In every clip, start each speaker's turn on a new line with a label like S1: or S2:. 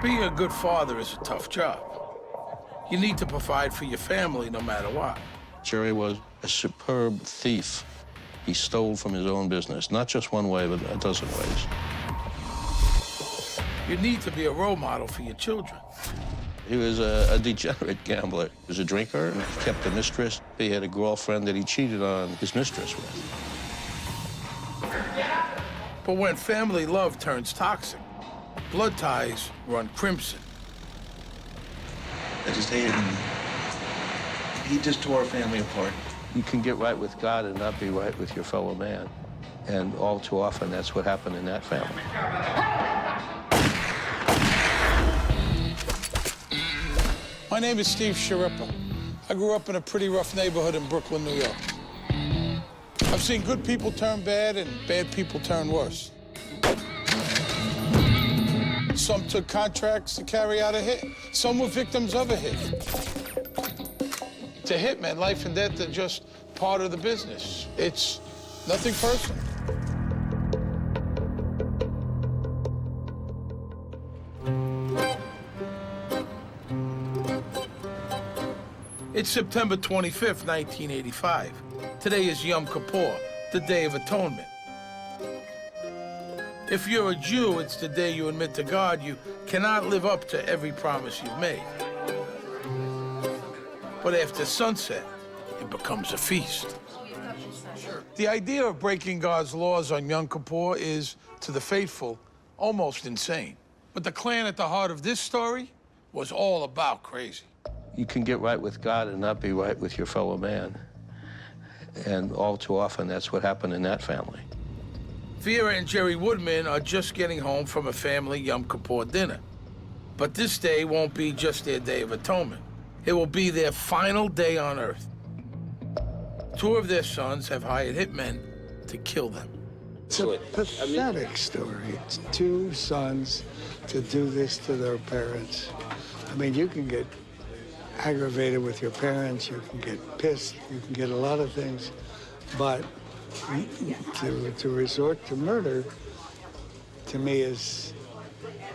S1: Being a good father is a tough job. You need to provide for your family no matter what.
S2: Jerry was a superb thief. He stole from his own business, not just one way, but a dozen ways.
S1: You need to be a role model for your children.
S2: He was a degenerate gambler. He was a drinker, he kept a mistress. He had a girlfriend that he cheated on his mistress with.
S1: But when family love turns toxic, blood ties run crimson.
S3: I just hated him. He just tore our family apart.
S2: You can get right with God and not be right with your fellow man. And all too often, that's what happened in that family.
S1: My name is Steve Sharippa. I grew up in a pretty rough neighborhood in Brooklyn, New York. I've seen good people turn bad and bad people turn worse. Some took contracts to carry out a hit. Some were victims of a hit. To hitmen, life and death are just part of the business. It's nothing personal. It's September 25th, 1985. Today is Yom Kippur, the Day of Atonement. If you're a Jew, it's the day you admit to God you cannot live up to every promise you've made. But after sunset, it becomes a feast. The idea of breaking God's laws on Yom Kippur is, to the faithful, almost insane. But the clan at the heart of this story was all about crazy.
S2: You can get right with God and not be right with your fellow man. And all too often, that's what happened in that family.
S1: Vera and Jerry Woodman are just getting home from a family Yom Kippur dinner. But this day won't be just their Day of Atonement. It will be their final day on Earth. Two of their sons have hired hitmen to kill them.
S4: It's a pathetic story. It's two sons to do this to their parents. I mean, you can get aggravated with your parents, you can get pissed, you can get a lot of things, but to resort to murder, to me, is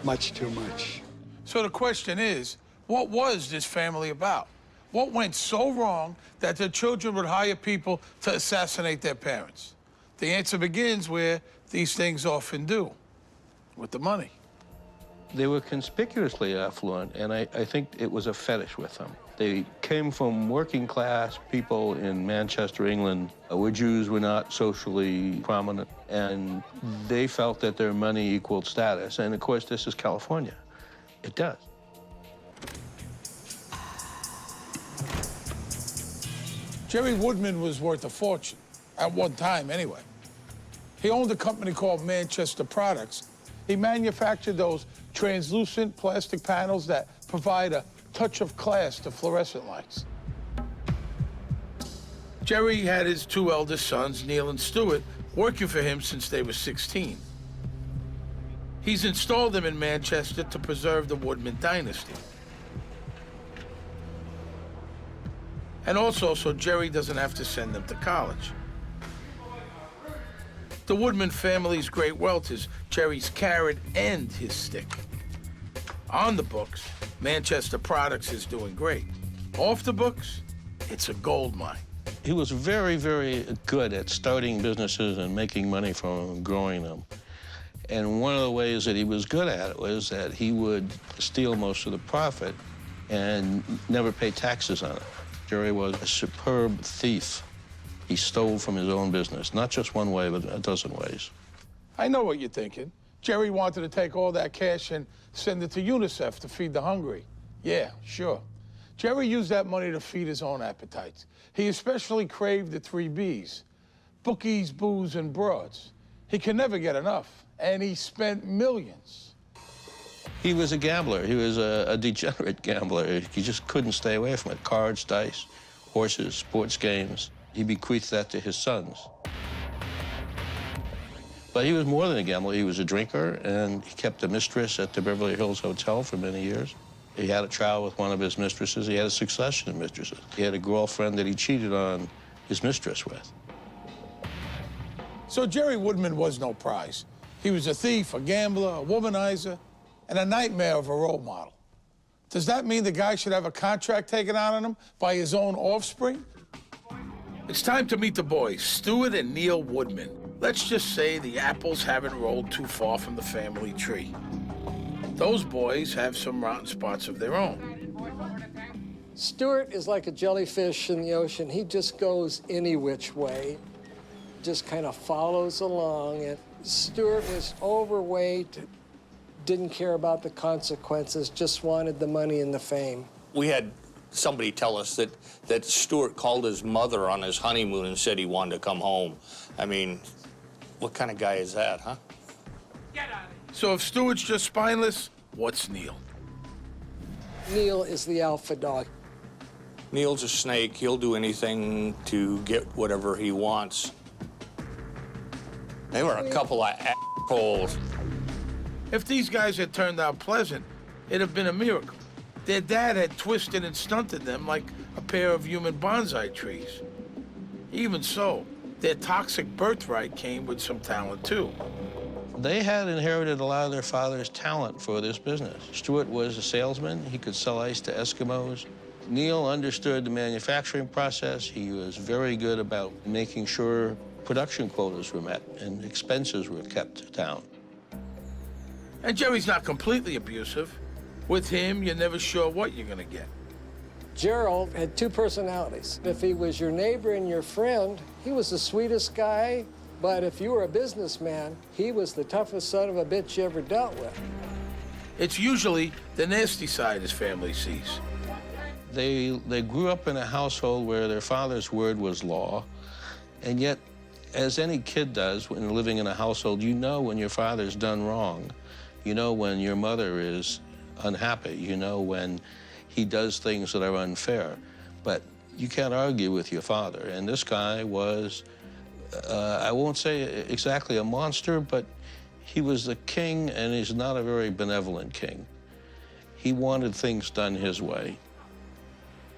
S4: much too much.
S1: So the question is, what was this family about? What went so wrong that their children would hire people to assassinate their parents? The answer begins where these things often do, with the money.
S2: They were conspicuously affluent, and I think it was a fetish with them. They came from working-class people in Manchester, England, where Jews were not socially prominent, and they felt that their money equaled status. And, of course, this is California. It does.
S1: Jerry Woodman was worth a fortune, at one time anyway. He owned a company called Manchester Products. He manufactured those translucent plastic panels that provide a touch of class to fluorescent lights. Jerry had his two eldest sons, Neil and Stewart, working for him since they were 16. He's installed them in Manchester to preserve the Woodman dynasty. And also so Jerry doesn't have to send them to college. The Woodman family's great wealth is Jerry's carrot and his stick. On the books, Manchester Products is doing great. Off the books, it's a gold mine.
S2: He was very, very good at starting businesses and making money from them and growing them. And one of the ways that he was good at it was that he would steal most of the profit and never pay taxes on it. Jerry was a superb thief. He stole from his own business, not just one way, but a dozen ways.
S1: I know what you're thinking. Jerry wanted to take all that cash and send it to UNICEF to feed the hungry. Yeah, sure. Jerry used that money to feed his own appetites. He especially craved the 3 Bs: bookies, booze, and broads. He could never get enough, and he spent millions.
S2: He was a gambler. He was a degenerate gambler. He just couldn't stay away from it. Cards, dice, horses, sports games. He bequeathed that to his sons. But he was more than a gambler. He was a drinker, and he kept a mistress at the Beverly Hills Hotel for many years. He had a child with one of his mistresses. He had a succession of mistresses. He had a girlfriend that he cheated on his mistress with.
S1: So Jerry Woodman was no prize. He was a thief, a gambler, a womanizer. and a nightmare of a role model. Does that mean the guy should have a contract taken out on him by his own offspring? It's time to meet the boys, Stewart and Neil Woodman. Let's just say the apples haven't rolled too far from the family tree. Those boys have some rotten spots of their own.
S5: Stewart is like a jellyfish in the ocean. He just goes any which way, just kind of follows along. And Stewart was overweight, didn't care about the consequences, just wanted the money and the fame.
S6: We had somebody tell us that Stewart called his mother on his honeymoon and said he wanted to come home. I mean, what kind of guy is that, huh?
S1: So if Stewart's just spineless, what's Neil?
S5: Neil is the alpha dog.
S6: Neil's a snake. He'll do anything to get whatever he wants. They were a couple of assholes.
S1: If these guys had turned out pleasant, it'd have been a miracle. Their dad had twisted and stunted them like a pair of human bonsai trees. Even so, their toxic birthright came with some talent, too.
S2: They had inherited a lot of their father's talent for this business. Stewart was a salesman. He could sell ice to Eskimos. Neil understood the manufacturing process. He was very good about making sure production quotas were met and expenses were kept down.
S1: And Jerry's not completely abusive. With him, you're never sure what you're gonna get.
S5: Gerald had two personalities. If he was your neighbor and your friend, he was the sweetest guy. But if you were a businessman, he was the toughest son of a bitch you ever dealt with.
S1: It's usually the nasty side his family sees.
S2: They grew up in a household where their father's word was law, and yet, as any kid does when living in a household, you know when your father's done wrong. You know when your mother is unhappy. You know when he does things that are unfair. But you can't argue with your father. And this guy was, I won't say exactly a monster, but he was the king, and he's not a very benevolent king. He wanted things done his way.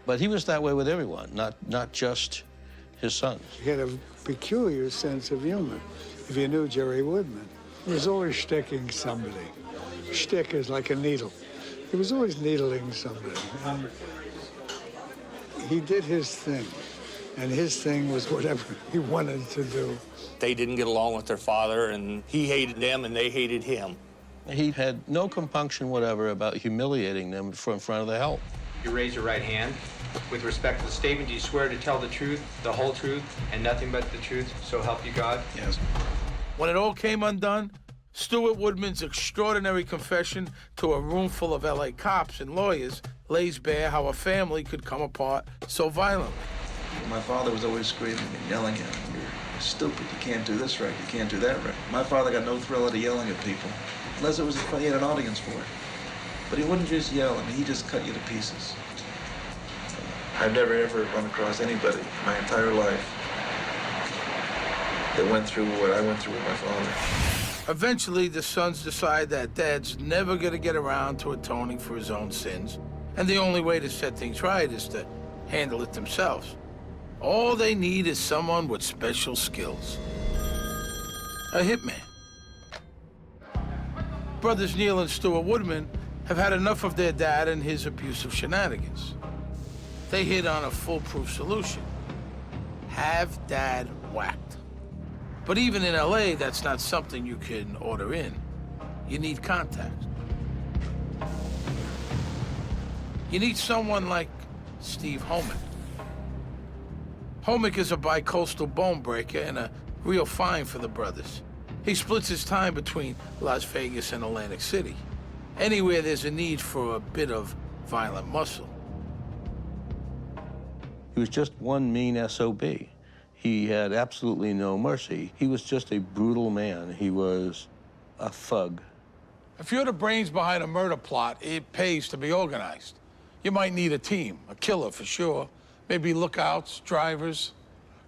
S2: But he was that way with everyone, not just his sons.
S4: He had a peculiar sense of humor. If you knew Jerry Woodman, he was always shticking somebody. Shtick is like a needle. He was always needling somebody. And he did his thing, and his thing was whatever he wanted to do.
S6: They didn't get along with their father, and he hated them, and they hated him.
S2: He had no compunction whatever about humiliating them in front of the help.
S7: You raise your right hand. With respect to the statement, do you swear to tell the truth, the whole truth, and nothing but the truth, so help you God?
S3: Yes.
S1: When it all came undone, Stewart Woodman's extraordinary confession to a room full of LA cops and lawyers lays bare how a family could come apart so violently.
S3: My father was always screaming and yelling at him. You're stupid. You can't do this right. You can't do that right. My father got no thrill out of yelling at people, unless it was he had an audience for it. But he wouldn't just yell. I mean, he just cut you to pieces. I've never ever run across anybody in my entire life that went through what I went through with my father.
S1: Eventually, the sons decide that Dad's never gonna get around to atoning for his own sins, and the only way to set things right is to handle it themselves. All they need is someone with special skills. A hitman. Brothers Neil and Stewart Woodman have had enough of their dad and his abusive shenanigans. They hit on a foolproof solution. Have Dad whacked. But even in LA, that's not something you can order in. You need contact. You need someone like Steve Homick. Homick is a bi-coastal bone breaker and a real find for the brothers. He splits his time between Las Vegas and Atlantic City. Anywhere there's a need for a bit of violent muscle.
S2: He was just one mean SOB. He had absolutely no mercy. He was just a brutal man. He was a thug.
S1: If you're the brains behind a murder plot, it pays to be organized. You might need a team, a killer for sure, maybe lookouts, drivers.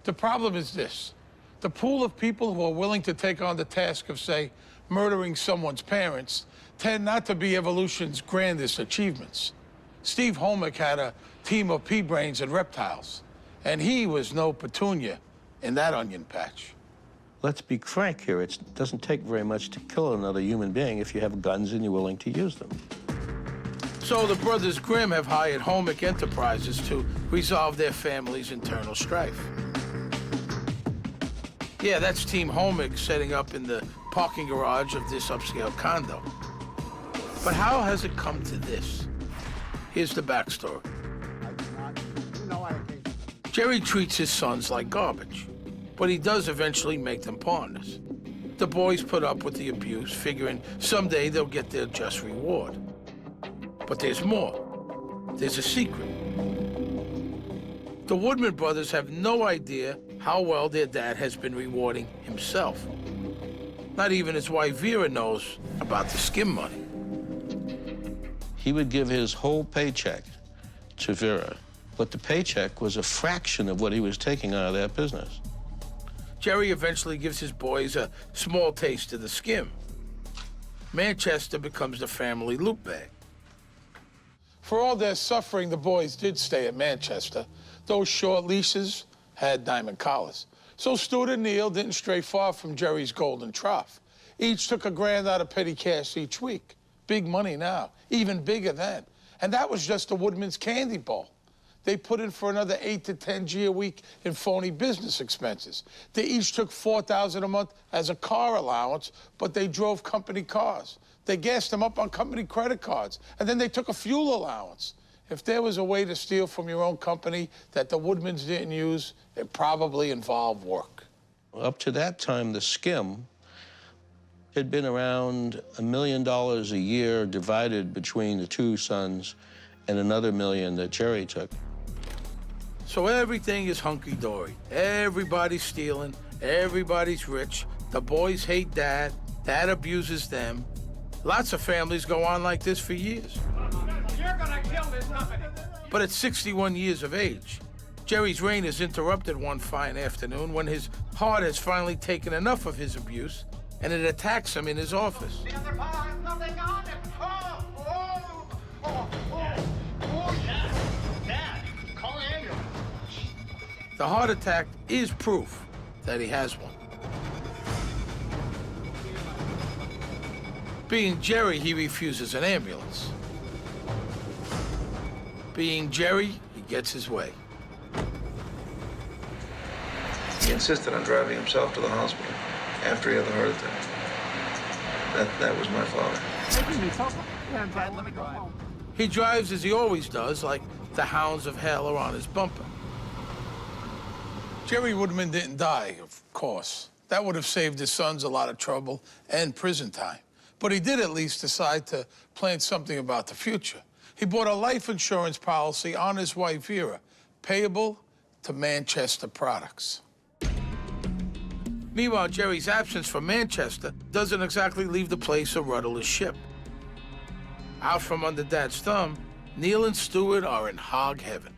S1: The problem is this. The pool of people who are willing to take on the task of, say, murdering someone's parents tend not to be evolution's grandest achievements. Steve Homick had a team of pea-brains and reptiles, and he was no petunia in that onion patch.
S2: Let's be frank here. It doesn't take very much to kill another human being if you have guns and you're willing to use them.
S1: So the brothers Grimm have hired Enterprises to resolve their family's internal strife. Yeah, that's Team Homick setting up in the parking garage of this upscale condo. But how has it come to this? Here's the backstory. Jerry treats his sons like garbage, but he does eventually make them partners. The boys put up with the abuse, figuring someday they'll get their just reward. But there's more. There's a secret. The Woodman brothers have no idea how well their dad has been rewarding himself. Not even his wife Vera knows about the skim money.
S2: He would give his whole paycheck to Vera, but the paycheck was a fraction of what he was taking out of that business.
S1: Jerry eventually gives his boys a small taste of the skim. Manchester becomes the family loot bag. For all their suffering, the boys did stay at Manchester. Those short leases had diamond collars. So Stewart and Neil didn't stray far from Jerry's golden trough. Each took $1,000 out of petty cash each week. Big money now, even bigger then. And that was just the Woodman's candy bowl. They put in for another 8 to 10 G a week in phony business expenses. They each took $4,000 a month as a car allowance, but they drove company cars. They gassed them up on company credit cards, and then they took a fuel allowance. If there was a way to steal from your own company that the Woodmans didn't use, it probably involved work.
S2: Up to that time, the skim had been around $1 million a year divided between the two sons and another $1 million that Jerry took.
S1: So everything is hunky-dory. Everybody's stealing, everybody's rich. The boys hate Dad, Dad abuses them. Lots of families go on like this for years.
S8: You're gonna kill this company.
S1: But at 61 years of age, Jerry's reign is interrupted one fine afternoon when his heart has finally taken enough of his abuse, and it attacks him in his office.
S8: The other bar has nothing on it. Dad, call an ambulance.
S1: The heart attack is proof that he has one. Being Jerry, he refuses an ambulance. Being Jerry, he gets his way.
S3: He insisted on driving himself to the hospital after he had the heart attack. That was my father.
S8: Dad, let me go home.
S1: He drives as he always does, like the hounds of hell are on his bumper. Jerry Woodman didn't die, of course. That would have saved his sons a lot of trouble and prison time. But he did at least decide to plan something about the future. He bought a life insurance policy on his wife, Vera, payable to Manchester Products. Meanwhile, Jerry's absence from Manchester doesn't exactly leave the place a rudderless ship. Out from under Dad's thumb, Neil and Stewart are in hog heaven.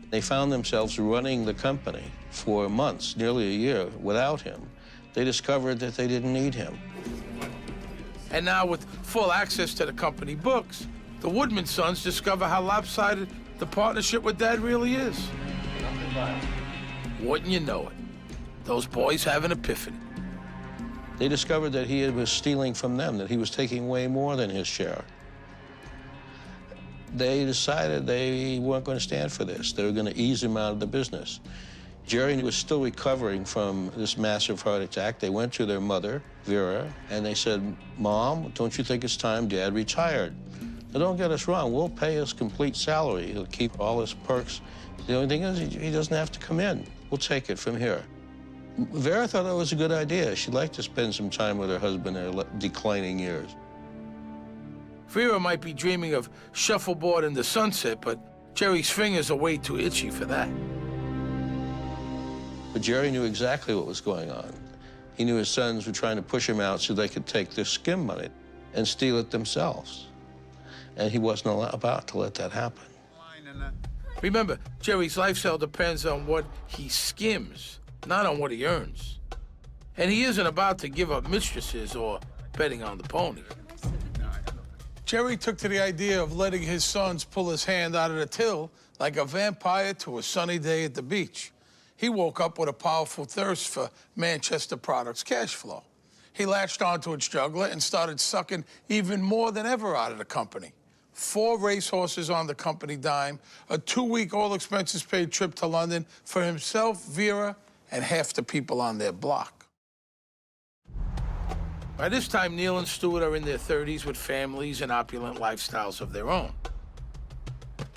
S2: They found themselves running the company for months, nearly a year, without him. They discovered that they didn't need him.
S1: And now, with full access to the company books, the Woodman sons discover how lopsided the partnership with Dad really is. Wouldn't you know it? Those boys have an epiphany.
S2: They discovered that he was stealing from them, that he was taking way more than his share. They decided they weren't going to stand for this. They were going to ease him out of the business. Jerry was still recovering from this massive heart attack. They went to their mother, Vera, and they said, "Mom, don't you think it's time Dad retired? Now, don't get us wrong, we'll pay his complete salary. He'll keep all his perks. The only thing is he doesn't have to come in. We'll take it from here." Vera thought that was a good idea. She'd like to spend some time with her husband in her declining years.
S1: Vera might be dreaming of shuffleboard in the sunset, but Jerry's fingers are way too itchy for that.
S2: But Jerry knew exactly what was going on. He knew his sons were trying to push him out so they could take this skim money and steal it themselves. And he wasn't about to let that happen.
S1: Remember, Jerry's lifestyle depends on what he skims, not on what he earns. And he isn't about to give up mistresses or betting on the pony. Jerry took to the idea of letting his sons pull his hand out of the till like a vampire to a sunny day at the beach. He woke up with a powerful thirst for Manchester Products cash flow. He latched onto its jugular and started sucking even more than ever out of the company. 4 racehorses on the company dime, a 2-week all-expenses-paid trip to London for himself, Vera, and half the people on their block. By this time, Neil and Stewart are in their 30s with families and opulent lifestyles of their own.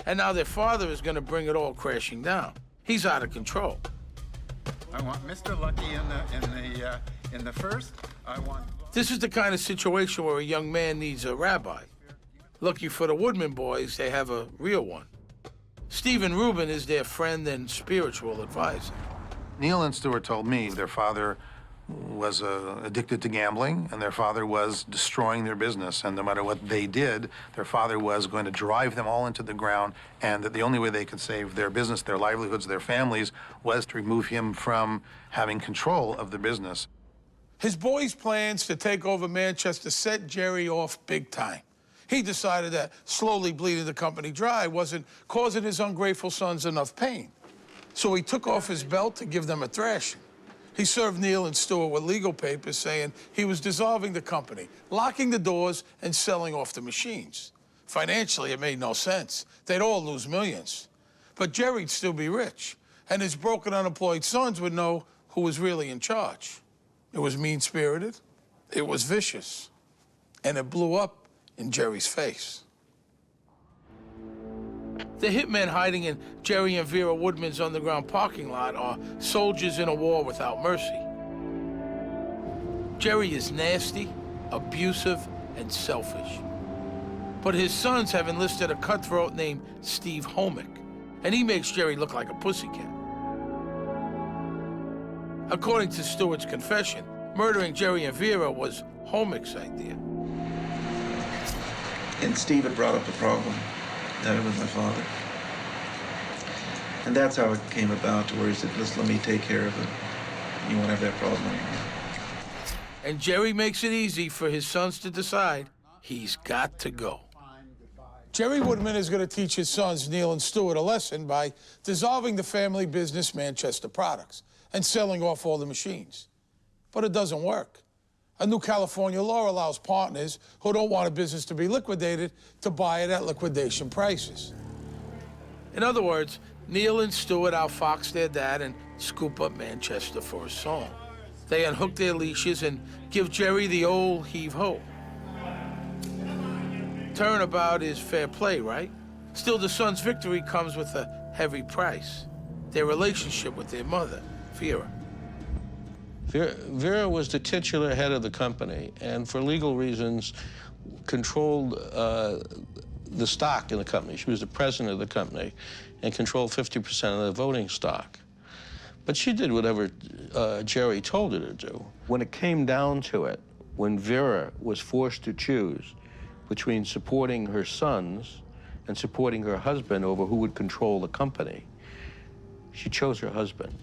S1: And now their father is going to bring it all crashing down. He's out of control.
S9: I want Mr. Lucky in the first. I want.
S1: This is the kind of situation where a young man needs a rabbi. Lucky for the Woodman boys, they have a real one. Stephen Rubin is their friend and spiritual advisor.
S10: Neil and Stewart told me their father was addicted to gambling, and their father was destroying their business. And no matter what they did, their father was going to drive them all into the ground, and that the only way they could save their business, their livelihoods, their families, was to remove him from having control of the business.
S1: His boys' plans to take over Manchester set Jerry off big time. He decided that slowly bleeding the company dry wasn't causing his ungrateful sons enough pain. So he took off his belt to give them a thrashing. He served Neil and Stewart with legal papers saying he was dissolving the company, locking the doors, and selling off the machines. Financially, it made no sense. They'd all lose millions. But Jerry'd still be rich, and his broken, unemployed sons would know who was really in charge. It was mean-spirited, it was vicious, and it blew up in Jerry's face. The hitmen hiding in Jerry and Vera Woodman's underground parking lot are soldiers in a war without mercy. Jerry is nasty, abusive, and selfish. But his sons have enlisted a cutthroat named Steve Homick, and he makes Jerry look like a pussycat. According to Stewart's confession, murdering Jerry and Vera was Homick's idea.
S3: And Steve had brought up the problem with my father. And that's how it came about, to where he said, listen, let me take care of it. You won't have that problem anymore.
S1: And Jerry makes it easy for his sons to decide he's got to go. Jerry Woodman is going to teach his sons, Neil and Stewart, a lesson by dissolving the family business Manchester Products and selling off all the machines. But it doesn't work. A new California law allows partners who don't want a business to be liquidated to buy it at liquidation prices. In other words, Neil and Stewart outfox their dad and scoop up Manchester for a song. They unhook their leashes and give Jerry the old heave-ho. Turnabout is fair play, right? Still, the son's victory comes with a heavy price. Their relationship with their mother, Vera.
S2: Vera was the titular head of the company, and for legal reasons, controlled the stock in the company. She was the president of the company and controlled 50% of the voting stock. But she did whatever Jerry told her to do. When it came down to it, when Vera was forced to choose between supporting her sons and supporting her husband over who would control the company, she chose her husband.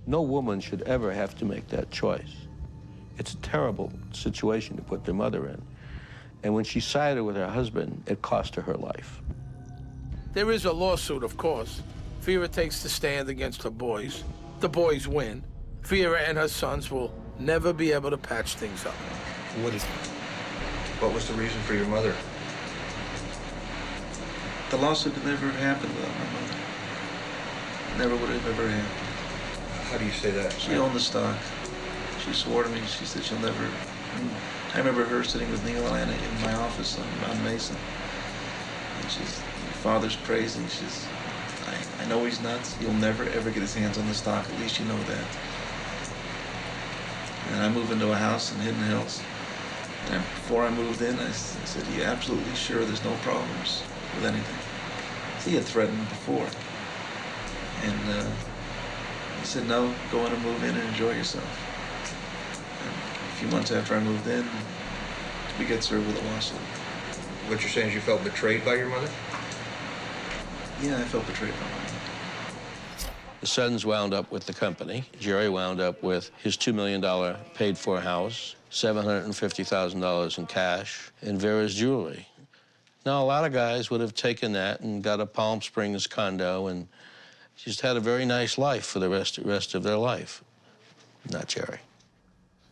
S2: No woman should ever have to make that choice. It's a terrible situation to put their mother in. And when she sided with her husband, it cost her her life.
S1: There is a lawsuit, of course. Vera takes the stand against her boys. The boys win. Vera and her sons will never be able to patch things up.
S6: What was the reason for your mother?
S3: The lawsuit could never have happened without my mother. Never would have ever happened.
S6: How do you say that?
S3: She owned the stock. She swore to me, she said she'll never... I remember her sitting with Neil and Anna in my office on Mason. And she's, your father's crazy. She's, I know he's nuts. He'll never, ever get his hands on the stock. At least you know that. And I moved into a house in Hidden Hills. And before I moved in, I said, "You absolutely sure there's no problems with anything?" So he had threatened before. And he said, "No, go in and move in and enjoy yourself." And a few months after I moved in, we get served with a lawsuit.
S6: What you're saying is you felt betrayed by your mother?
S3: Yeah, I felt betrayed by my mother.
S2: The sons wound up with the company. Jerry wound up with his $2 million paid-for house, $750,000 in cash, and Vera's jewelry. Now, a lot of guys would have taken that and got a Palm Springs condo and just had a very nice life for the rest of their life. Not Jerry.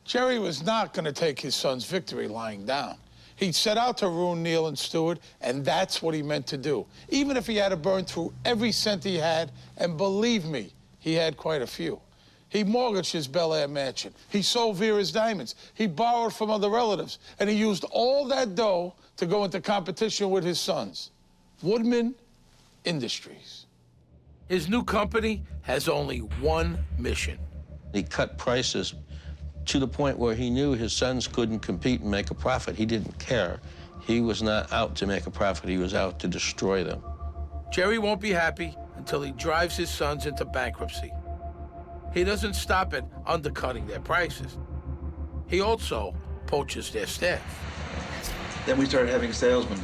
S1: Jerry was not going to take his son's victory lying down. He'd set out to ruin Neil and Stewart, and that's what he meant to do, even if he had to burn through every cent he had, and believe me, he had quite a few. He mortgaged his Bel Air mansion. He sold Vera's diamonds. He borrowed from other relatives, and he used all that dough to go into competition with his sons, Woodman Industries. His new company has only one mission.
S2: He cut prices to the point where he knew his sons couldn't compete and make a profit. He didn't care. He was not out to make a profit. He was out to destroy them.
S1: Jerry won't be happy until he drives his sons into bankruptcy. He doesn't stop at undercutting their prices. He also poaches their staff.
S3: Then we started having salesmen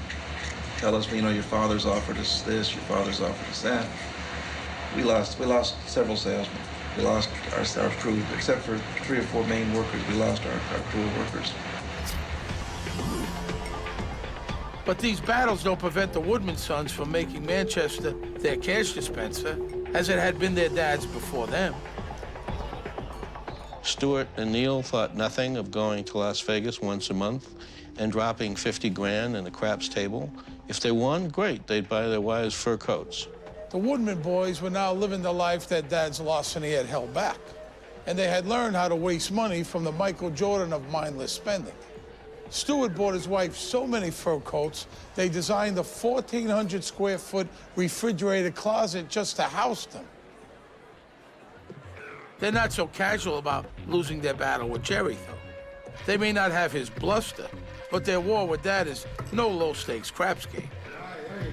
S3: tell us, you know, your father's offered us this, your father's offered us that. We lost several salesmen. We lost our crew, except for 3 or 4 main workers. We lost our crew of workers.
S1: But these battles don't prevent the Woodman sons from making Manchester their cash dispenser, as it had been their dad's before them.
S2: Stewart and Neil thought nothing of going to Las Vegas once a month and dropping 50 grand in the craps table. If they won, great, they'd buy their wives fur coats.
S1: The Woodman boys were now living the life that Dad's larceny had held back, and they had learned how to waste money from the Michael Jordan of mindless spending. Stewart bought his wife so many fur coats, they designed a 1,400 square foot refrigerated closet just to house them. They're not so casual about losing their battle with Jerry, though. They may not have his bluster, but their war with Dad is no low-stakes craps game.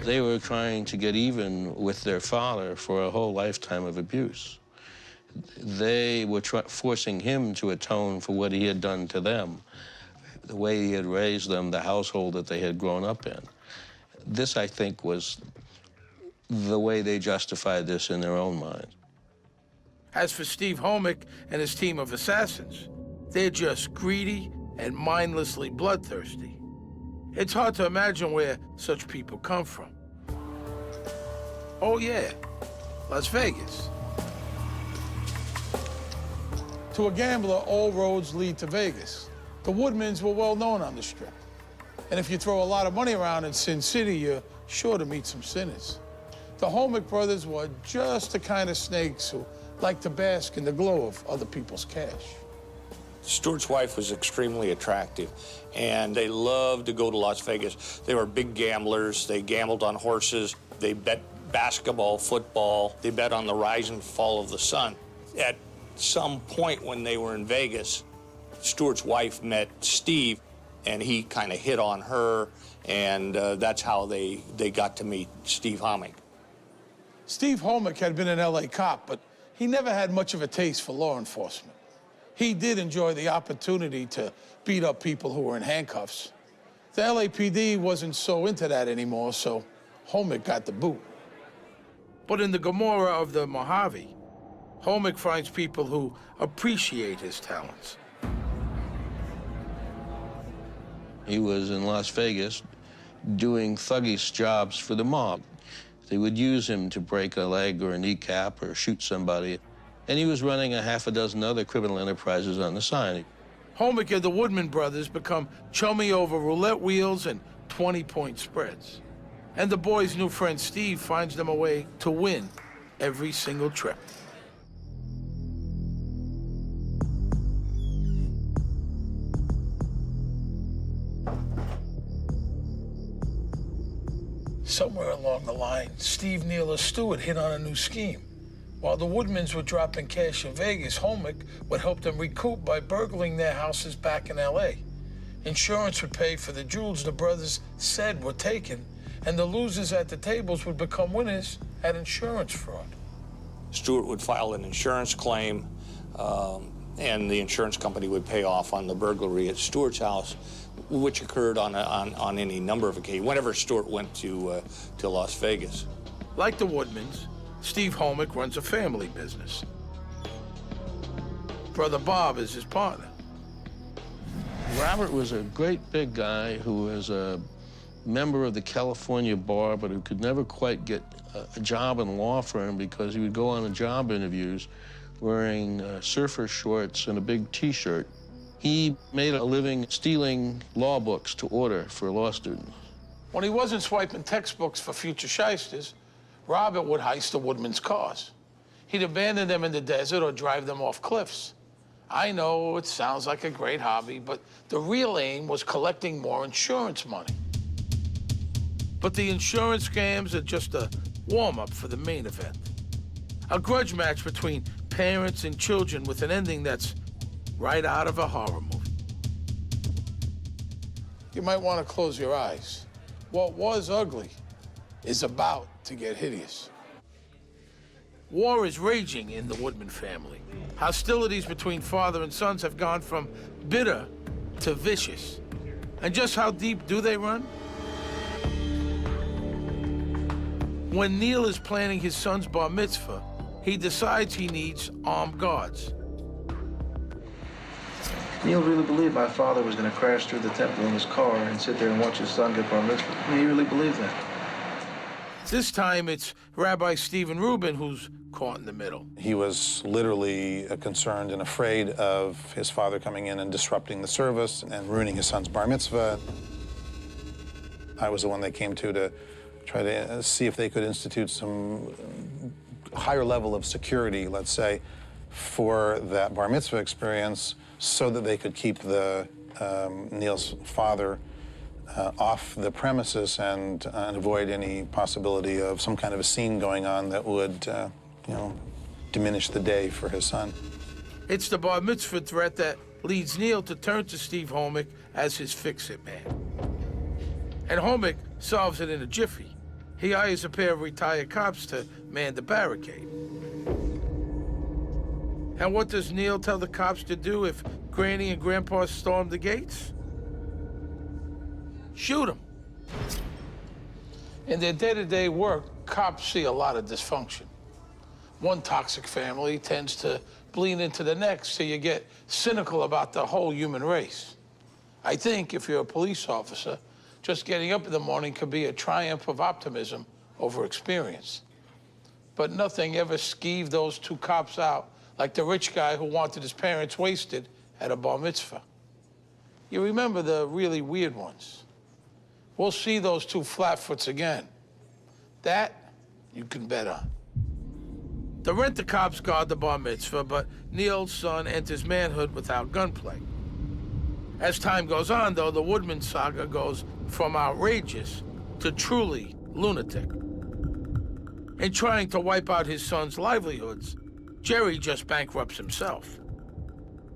S2: They were trying to get even with their father for a whole lifetime of abuse. They were forcing him to atone for what he had done to them, the way he had raised them, the household that they had grown up in. This, I think, was the way they justified this in their own minds.
S1: As for Steve Homick and his team of assassins, they're just greedy and mindlessly bloodthirsty. It's hard to imagine where such people come from. Oh yeah, Las Vegas. To a gambler, all roads lead to Vegas. The Woodmans were well known on the Strip. And if you throw a lot of money around in Sin City, you're sure to meet some sinners. The Homick brothers were just the kind of snakes who like to bask in the glow of other people's cash.
S6: Stewart's wife was extremely attractive, and they loved to go to Las Vegas. They were big gamblers. They gambled on horses. They bet basketball, football. They bet on the rise and fall of the sun. At some point when they were in Vegas, Stewart's wife met Steve, and he kind of hit on her, and that's how they got to meet Steve Homick.
S1: Steve Homick had been an LA cop, but he never had much of a taste for law enforcement. He did enjoy the opportunity to beat up people who were in handcuffs. The LAPD wasn't so into that anymore, so Homick got the boot. But in the Gomorrah of the Mojave, Homick finds people who appreciate his talents.
S2: He was in Las Vegas doing thuggish jobs for the mob. They would use him to break a leg or a kneecap or shoot somebody. And he was running a half a dozen other criminal enterprises on the side.
S1: Homick and the Woodman brothers become chummy over roulette wheels and 20-point spreads. And the boys' new friend Steve finds them a way to win every single trip. Somewhere along the line, Steve, Neil, or Stewart hit on a new scheme. While the Woodmans were dropping cash in Vegas, Homick would help them recoup by burgling their houses back in L.A. Insurance would pay for the jewels the brothers said were taken, and the losers at the tables would become winners at insurance fraud.
S6: Stewart would file an insurance claim, and the insurance company would pay off on the burglary at Stewart's house, which occurred on any number of occasions, whenever Stewart went to Las Vegas.
S1: Like the Woodmans, Steve Homick runs a family business. Brother Bob is his partner.
S2: Robert was a great big guy who was a member of the California bar, but who could never quite get a job in a law firm because he would go on job interviews wearing surfer shorts and a big T-shirt. He made a living stealing law books to order for law students.
S1: When he wasn't swiping textbooks for future shysters, Robert would heist the Woodman's cars. He'd abandon them in the desert or drive them off cliffs. I know it sounds like a great hobby, but the real aim was collecting more insurance money. But the insurance scams are just a warm-up for the main event. A grudge match between parents and children with an ending that's right out of a horror movie. You might want to close your eyes. What was ugly is about to get hideous. War is raging in the Woodman family. Hostilities between father and sons have gone from bitter to vicious. And just how deep do they run? When Neil is planning his son's bar mitzvah, he decides he needs armed guards.
S3: Neil really believed my father was going to crash through the temple in his car and sit there and watch his son get bar mitzvah. I mean, he really believed that.
S1: This time it's Rabbi Stephen Rubin who's caught in the middle.
S10: He was literally concerned and afraid of his father coming in and disrupting the service and ruining his son's bar mitzvah. I was the one they came to try to see if they could institute some higher level of security, let's say, for that bar mitzvah experience so that they could keep Neil's father off the premises and avoid any possibility of some kind of a scene going on that would, diminish the day for his son.
S1: It's the bar mitzvah threat that leads Neil to turn to Steve Homick as his fix-it man. And Homick solves it in a jiffy. He hires a pair of retired cops to man the barricade. And what does Neil tell the cops to do if Granny and Grandpa storm the gates? Shoot them. In their day-to-day work, cops see a lot of dysfunction. One toxic family tends to bleed into the next, so you get cynical about the whole human race. I think if you're a police officer, just getting up in the morning could be a triumph of optimism over experience. But nothing ever skeeved those two cops out like the rich guy who wanted his parents wasted at a bar mitzvah. You remember the really weird ones. We'll see those two flatfoots again. That you can bet on. The rent-a-cops guard the bar mitzvah, but Neil's son enters manhood without gunplay. As time goes on, though, the Woodman saga goes from outrageous to truly lunatic. In trying to wipe out his son's livelihoods, Jerry just bankrupts himself.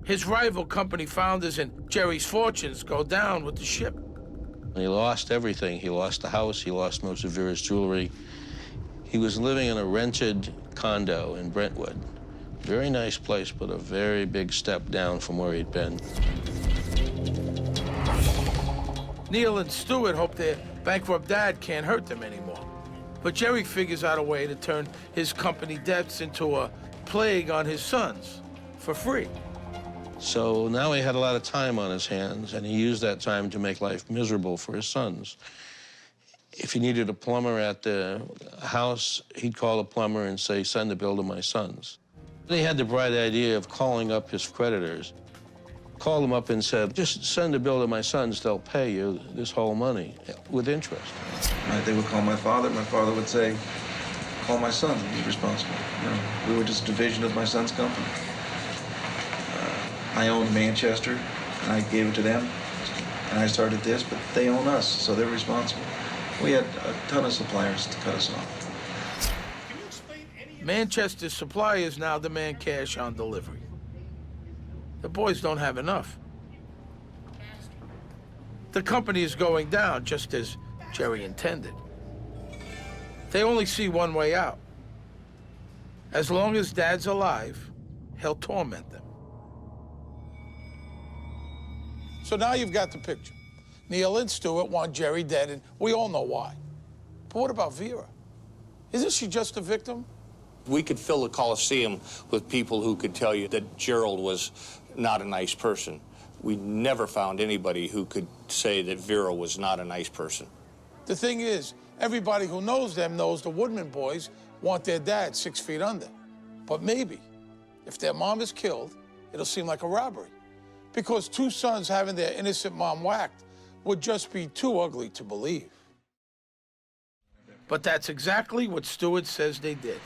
S1: His rival company founders and Jerry's fortunes go down with the ship.
S2: He lost everything. He lost the house. He lost most of Vera's jewelry. He was living in a rented condo in Brentwood. Very nice place, but a very big step down from where he'd been.
S1: Neil and Stewart hope their bankrupt dad can't hurt them anymore. But Jerry figures out a way to turn his company debts into a plague on his sons for free.
S2: So now he had a lot of time on his hands, and he used that time to make life miserable for his sons. If he needed a plumber at the house, he'd call a plumber and say, send a bill to my sons. He had the bright idea of calling up his creditors. Called them up and said, just send a bill to my sons, they'll pay you this whole money with interest.
S3: They would call my father would say, call my son, he's responsible. We were just a division of my son's company. I owned Manchester, and I gave it to them, and I started this, but they own us, so they're responsible. We had a ton of suppliers to cut us off.
S1: Manchester's suppliers now demand cash on delivery. The boys don't have enough. The company is going down, just as Jerry intended. They only see one way out. As long as Dad's alive, he'll torment them. So now you've got the picture. Neil and Stewart want Jerry dead, and we all know why. But what about Vera? Isn't she just a victim?
S6: We could fill the Coliseum with people who could tell you that Gerald was not a nice person. We never found anybody who could say that Vera was not a nice person.
S1: The thing is, everybody who knows them knows the Woodman boys want their dad 6 feet under. But maybe, if their mom is killed, it'll seem like a robbery. Because 2 sons having their innocent mom whacked would just be too ugly to believe. But that's exactly what Stewart says they did.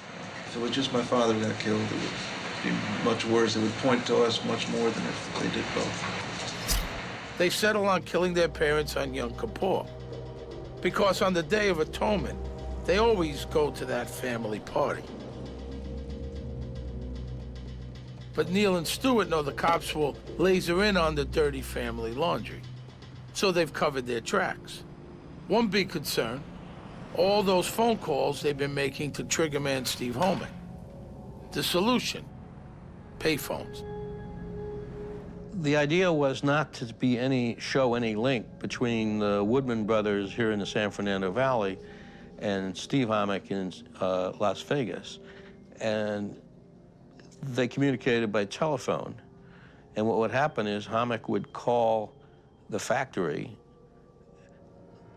S3: If it was just my father who got killed, it would be much worse. It would point to us much more than if they did both.
S1: They settle on killing their parents on Yom Kippur. Because on the Day of Atonement, they always go to that family party. But Neil and Stewart know the cops will laser in on the dirty family laundry. So they've covered their tracks. One big concern, all those phone calls they've been making to triggerman Steve Homick. The solution, payphones.
S2: The idea was not to show any link between the Woodman brothers here in the San Fernando Valley and Steve Homick in Las Vegas. And they communicated by telephone. And what would happen is Homick would call the factory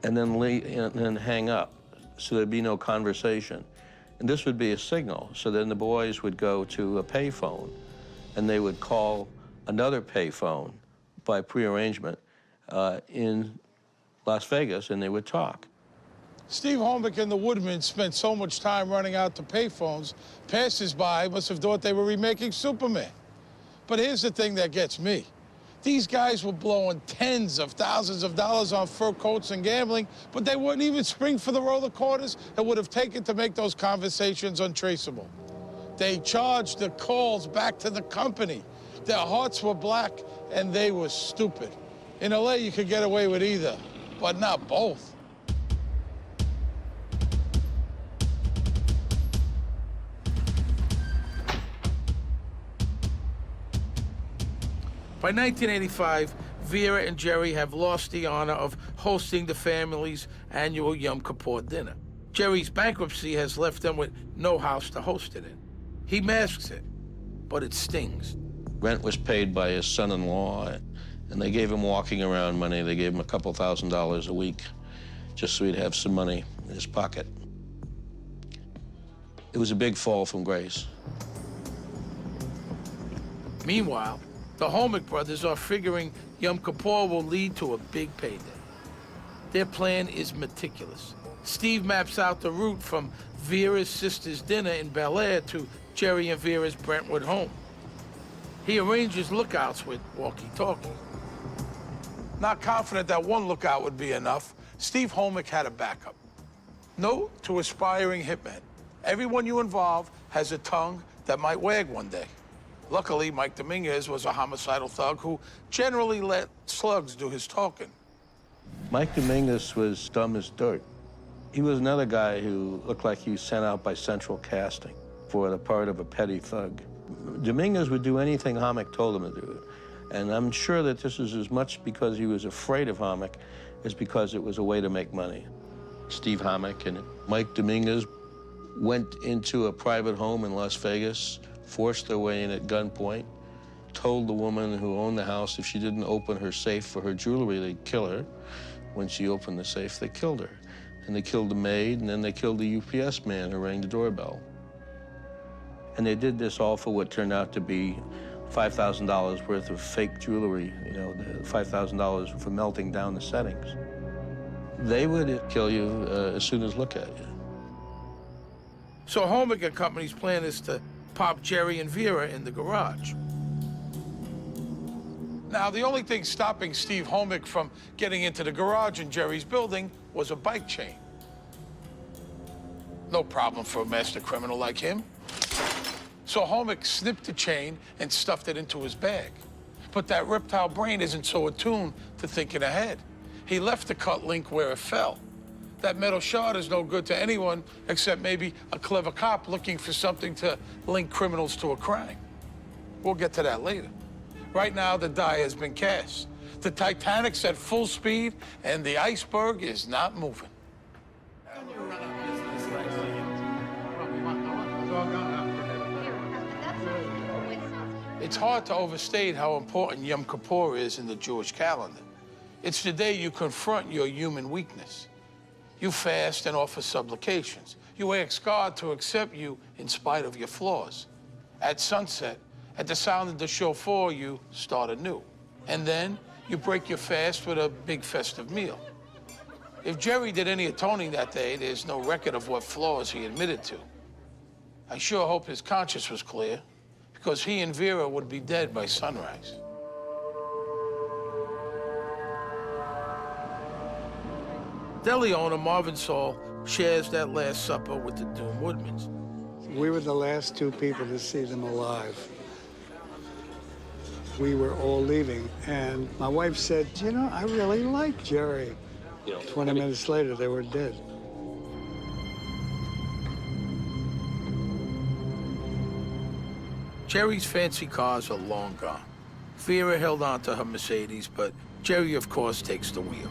S2: and then hang up, so there'd be no conversation. And this would be a signal. So then the boys would go to a payphone and they would call another payphone by prearrangement in Las Vegas, and they would talk.
S1: Steve Homick and the Woodman spent so much time running out to payphones, passers-by must have thought they were remaking Superman. But here's the thing that gets me. These guys were blowing tens of thousands of dollars on fur coats and gambling, but they wouldn't even spring for the roller quarters it would have taken to make those conversations untraceable. They charged the calls back to the company. Their hearts were black, and they were stupid. In LA, you could get away with either, but not both. By 1985, Vera and Jerry have lost the honor of hosting the family's annual Yom Kippur dinner. Jerry's bankruptcy has left them with no house to host it in. He masks it, but it stings.
S2: Rent was paid by his son-in-law, and they gave him walking around money. They gave him a couple $1,000s a week just so he'd have some money in his pocket. It was a big fall from grace.
S1: Meanwhile, the Homick brothers are figuring Yom Kippur will lead to a big payday. Their plan is meticulous. Steve maps out the route from Vera's sister's dinner in Bel Air to Jerry and Vera's Brentwood home. He arranges lookouts with walkie-talkies. Not confident that one lookout would be enough, Steve Homick had a backup. Note to aspiring hitmen: everyone you involve has a tongue that might wag one day. Luckily, Mike Dominguez was a homicidal thug who generally let slugs do his talking.
S2: Mike Dominguez was dumb as dirt. He was another guy who looked like he was sent out by Central Casting for the part of a petty thug. Dominguez would do anything Homick told him to do. And I'm sure that this is as much because he was afraid of Homick as because it was a way to make money. Steve Homick and Mike Dominguez went into a private home in Las Vegas, forced their way in at gunpoint, told the woman who owned the house if she didn't open her safe for her jewelry, they'd kill her. When she opened the safe, they killed her. And they killed the maid, and then they killed the UPS man who rang the doorbell. And they did this all for what turned out to be $5,000 worth of fake jewelry, the $5,000 for melting down the settings. They would kill you as soon as look at you.
S1: So Homick and Company's plan is to pop Jerry and Vera in the garage. Now, the only thing stopping Steve Homick from getting into the garage in Jerry's building was a bike chain. No problem for a master criminal like him. So Homick snipped the chain and stuffed it into his bag. But that reptile brain isn't so attuned to thinking ahead. He left the cut link where it fell. That metal shard is no good to anyone except maybe a clever cop looking for something to link criminals to a crime. We'll get to that later. Right now, the die has been cast. The Titanic's at full speed, and the iceberg is not moving. It's hard to overstate how important Yom Kippur is in the Jewish calendar. It's the day you confront your human weakness. You fast and offer supplications. You ask God to accept you in spite of your flaws. At sunset, at the sound of the shofar, you start anew. And then you break your fast with a big festive meal. If Jerry did any atoning that day, there's no record of what flaws he admitted to. I sure hope his conscience was clear, because he and Vera would be dead by sunrise. Deli owner Marvin Saul shares that Last Supper with the doomed Woodmans.
S4: We were the last two people to see them alive. We were all leaving, and my wife said, you know, I really like Jerry. 20 minutes later, they were dead.
S1: Jerry's fancy cars are long gone. Vera held on to her Mercedes, but Jerry, of course, takes the wheel.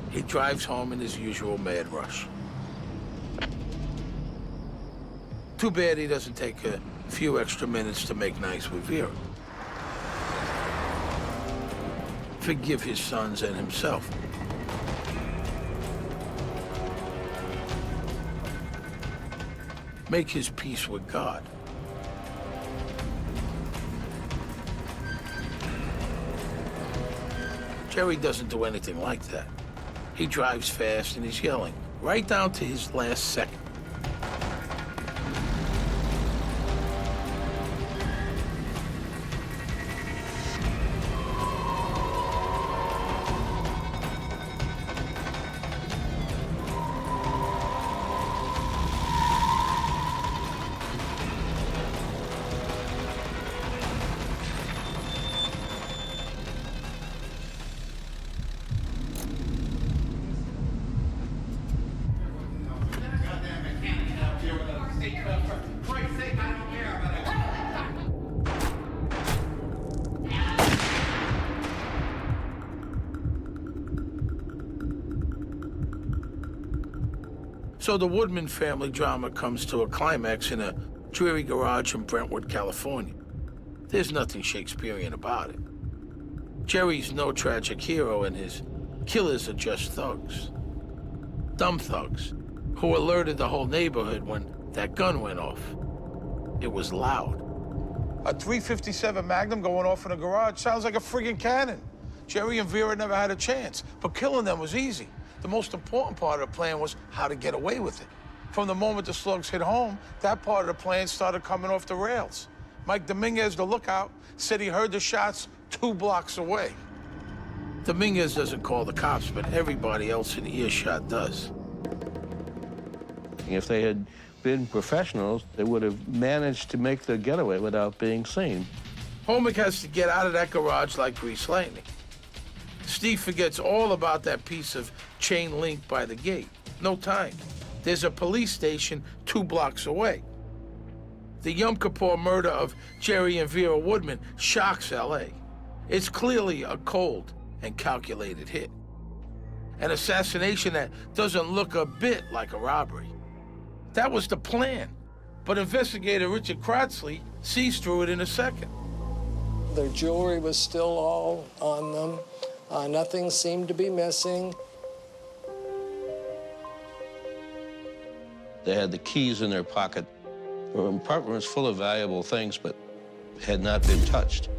S1: He drives home in his usual mad rush. Too bad he doesn't take a few extra minutes to make nice with Vera. Forgive his sons and himself. Make his peace with God. Jerry doesn't do anything like that. He drives fast and he's yelling, right down to his last second. So the Woodman family drama comes to a climax in a dreary garage in Brentwood, California. There's nothing Shakespearean about it. Jerry's no tragic hero, and his killers are just thugs. Dumb thugs who alerted the whole neighborhood when that gun went off. It was loud. A .357 Magnum going off in a garage sounds like a friggin' cannon. Jerry and Vera never had a chance, but killing them was easy. The most important part of the plan was how to get away with it. From the moment the slugs hit home, that part of the plan started coming off the rails. Mike Dominguez, the lookout, said he heard the shots 2 blocks away. Dominguez doesn't call the cops, but everybody else in earshot does.
S2: If they had been professionals, they would have managed to make the getaway without being seen.
S1: Holmick has to get out of that garage like greased lightning. Steve forgets all about that piece of chain link by the gate. No time. There's a police station 2 blocks away. The Yom Kippur murder of Jerry and Vera Woodman shocks L.A. It's clearly a cold and calculated hit. An assassination that doesn't look a bit like a robbery. That was the plan, but investigator Richard Kratzley sees through it in a second.
S5: Their jewelry was still all on them. Nothing seemed to be missing.
S2: They had the keys in their pocket. The apartment was full of valuable things, but had not been touched.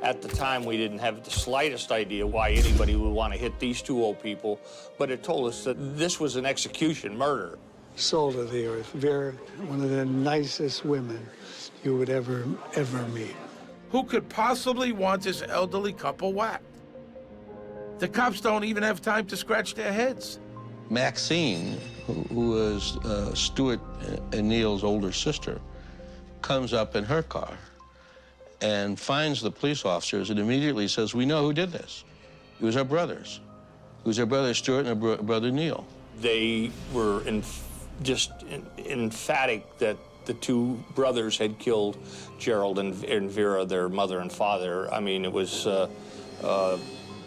S6: At the time, we didn't have the slightest idea why anybody would want to hit these 2 old people, but it told us that this was an execution, murder.
S4: Salt of the earth. Vera, one of the nicest women you would ever meet.
S1: Who could possibly want this elderly couple whacked? The cops don't even have time to scratch their heads.
S2: Maxine, who was Stewart and Neil's older sister, comes up in her car and finds the police officers and immediately says, we know who did this. It was our brothers. It was our brother Stewart and our brother Neil.
S6: They were just emphatic that the 2 brothers had killed Gerald and Vera, their mother and father. I mean, it was,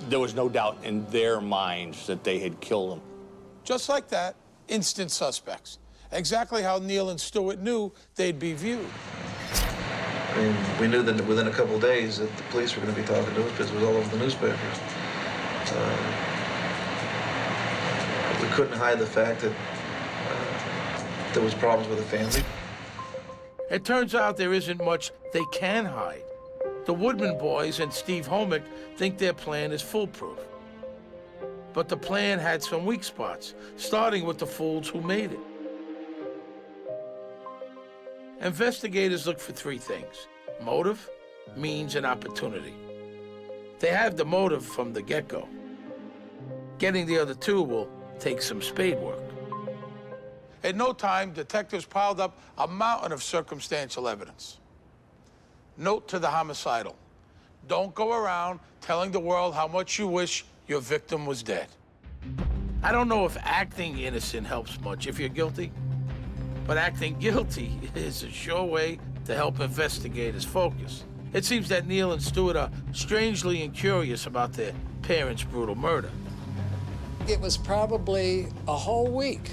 S6: there was no doubt in their minds that they had killed them.
S1: Just like that, instant suspects. Exactly how Neil and Stewart knew they'd be viewed.
S3: I mean, we knew that within a couple of days that the police were going to be talking to us because it was all over the newspapers. we couldn't hide the fact that there was problems with the family.
S1: It turns out there isn't much they can hide. The Woodman boys and Steve Homick think their plan is foolproof. But the plan had some weak spots, starting with the fools who made it. Investigators look for three things: motive, means, and opportunity. They have the motive from the get-go. Getting the other two will take some spade work. In no time, detectives piled up a mountain of circumstantial evidence. Note to the homicidal: don't go around telling the world how much you wish your victim was dead. I don't know if acting innocent helps much if you're guilty, but acting guilty is a sure way to help investigators focus. It seems that Neil and Stewart are strangely incurious about their parents' brutal murder.
S5: It was probably a whole week.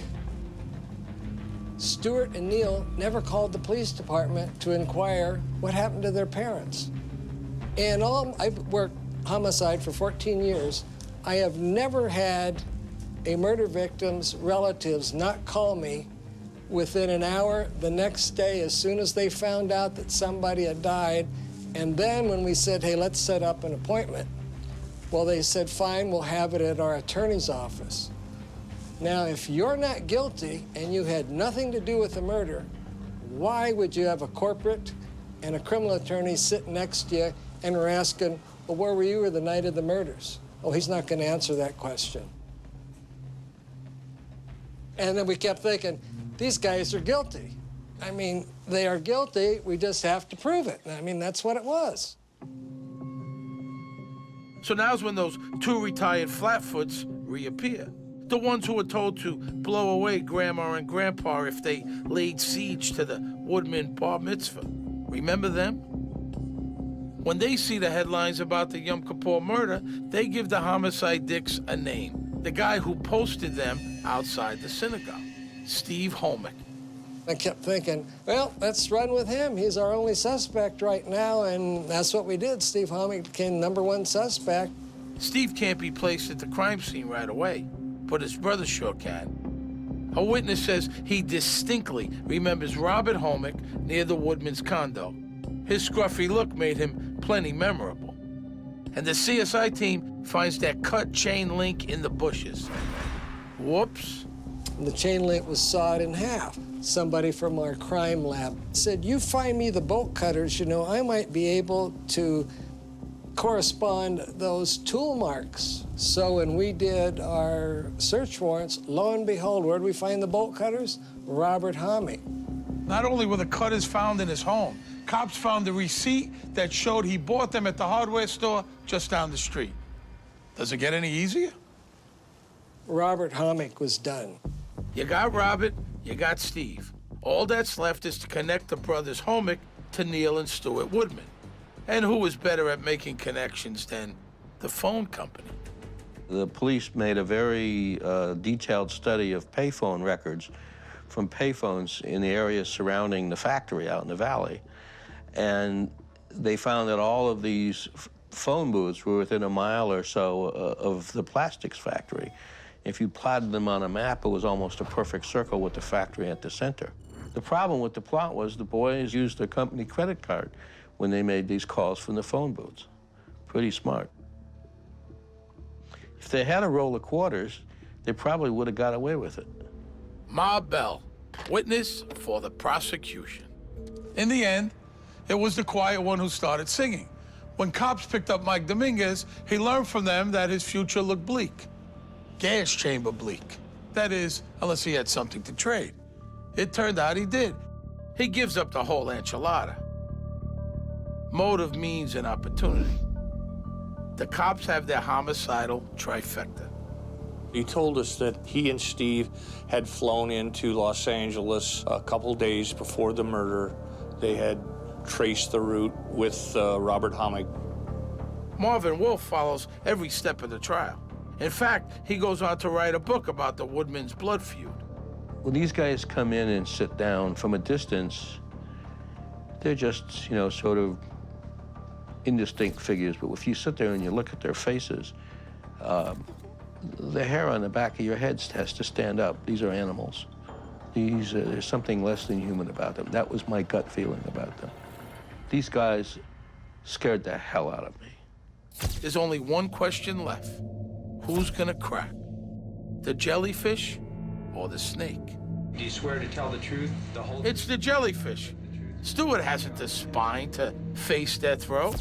S5: Stewart and Neil never called the police department to inquire what happened to their parents. And I've worked homicide for 14 years. I have never had a murder victim's relatives not call me within an hour the next day as soon as they found out that somebody had died. And then when we said, hey, let's set up an appointment, well, they said, fine, we'll have it at our attorney's office. Now, if you're not guilty and you had nothing to do with the murder, why would you have a corporate and a criminal attorney sitting next to you and we're asking, well, where were you the night of the murders? Oh, he's not going to answer that question. And then we kept thinking, these guys are guilty. I mean, they are guilty, we just have to prove it. I mean, that's what it was.
S1: So now's when those two retired flatfoots reappear. The ones who were told to blow away Grandma and Grandpa if they laid siege to the Woodman bar mitzvah. Remember them? When they see the headlines about the Yom Kippur murder, they give the homicide dicks a name. The guy who posted them outside the synagogue, Steve Homick.
S5: I kept thinking, well, let's run with him. He's our only suspect right now, and that's what we did. Steve Homick became #1 suspect.
S1: Steve can't be placed at the crime scene right away, but his brother sure can. A witness says he distinctly remembers Robert Homick near the Woodman's condo. His scruffy look made him plenty memorable. And the CSI team finds that cut chain link in the bushes. Whoops.
S5: The chain link was sawed in half. Somebody from our crime lab said, you find me the bolt cutters, you know, I might be able to correspond those tool marks. So when we did our search warrants, lo and behold, where did we find the bolt cutters? Robert Homick.
S1: Not only were the cutters found in his home, cops found the receipt that showed he bought them at the hardware store just down the street. Does it get any easier?
S5: Robert Homick was done.
S1: You got Robert, you got Steve. All that's left is to connect the brothers Homick to Neil and Stewart Woodman. And who is better at making connections than the phone company?
S2: The police made a very detailed study of payphone records from payphones in the area surrounding the factory out in the valley. And they found that all of these phone booths were within a mile or so of the plastics factory. If you plotted them on a map, it was almost a perfect circle with the factory at the center. The problem with the plot was the boys used their company credit card when they made these calls from the phone booths. Pretty smart. If they had a roll of quarters, they probably would have got away with it.
S1: Ma Bell, witness for the prosecution. In the end, it was the quiet one who started singing. When cops picked up Mike Dominguez, he learned from them that his future looked bleak. Gas chamber bleak. That is, unless he had something to trade. It turned out he did. He gives up the whole enchilada. Motive, means, and opportunity. The cops have their homicidal trifecta.
S6: He told us that he and Steve had flown into Los Angeles a couple days before the murder. They had traced the route with Robert Homick.
S1: Marvin Wolf follows every step of the trial. In fact, he goes on to write a book about the Woodman's blood feud.
S2: When these guys come in and sit down from a distance, they're just, you know, sort of indistinct figures. But if you sit there and you look at their faces, The hair on the back of your head has to stand up. These are animals. There's something less than human about them. That was my gut feeling about them. These guys scared the hell out of me.
S1: There's only one question left. Who's gonna crack? The jellyfish or the snake?
S7: Do you swear to tell the truth, the whole
S1: It's the jellyfish. Stewart hasn't the spine to face death row.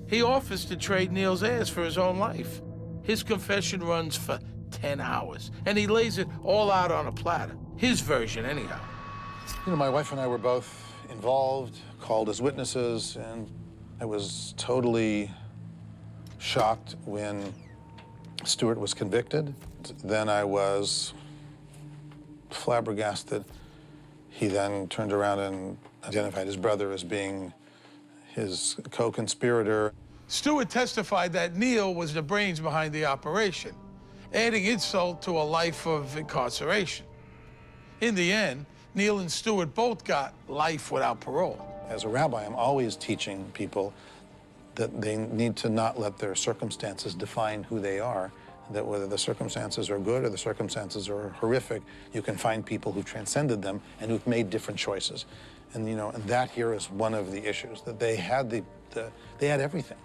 S1: He offers to trade Neil's ass for his own life. His confession runs for 10 hours, and he lays it all out on a platter. His version, anyhow.
S10: You know, my wife and I were both involved, called as witnesses, and I was totally shocked when Stewart was convicted. Then I was flabbergasted. He then turned around and identified his brother as being his co-conspirator.
S1: Stewart testified that Neil was the brains behind the operation, adding insult to a life of incarceration. In the end, Neil and Stewart both got life without parole.
S10: As a rabbi, I'm always teaching people that they need to not let their circumstances define who they are, that whether the circumstances are good or the circumstances are horrific, you can find people who've transcended them and who've made different choices. And, you know, and that here is one of the issues, that they had they had everything.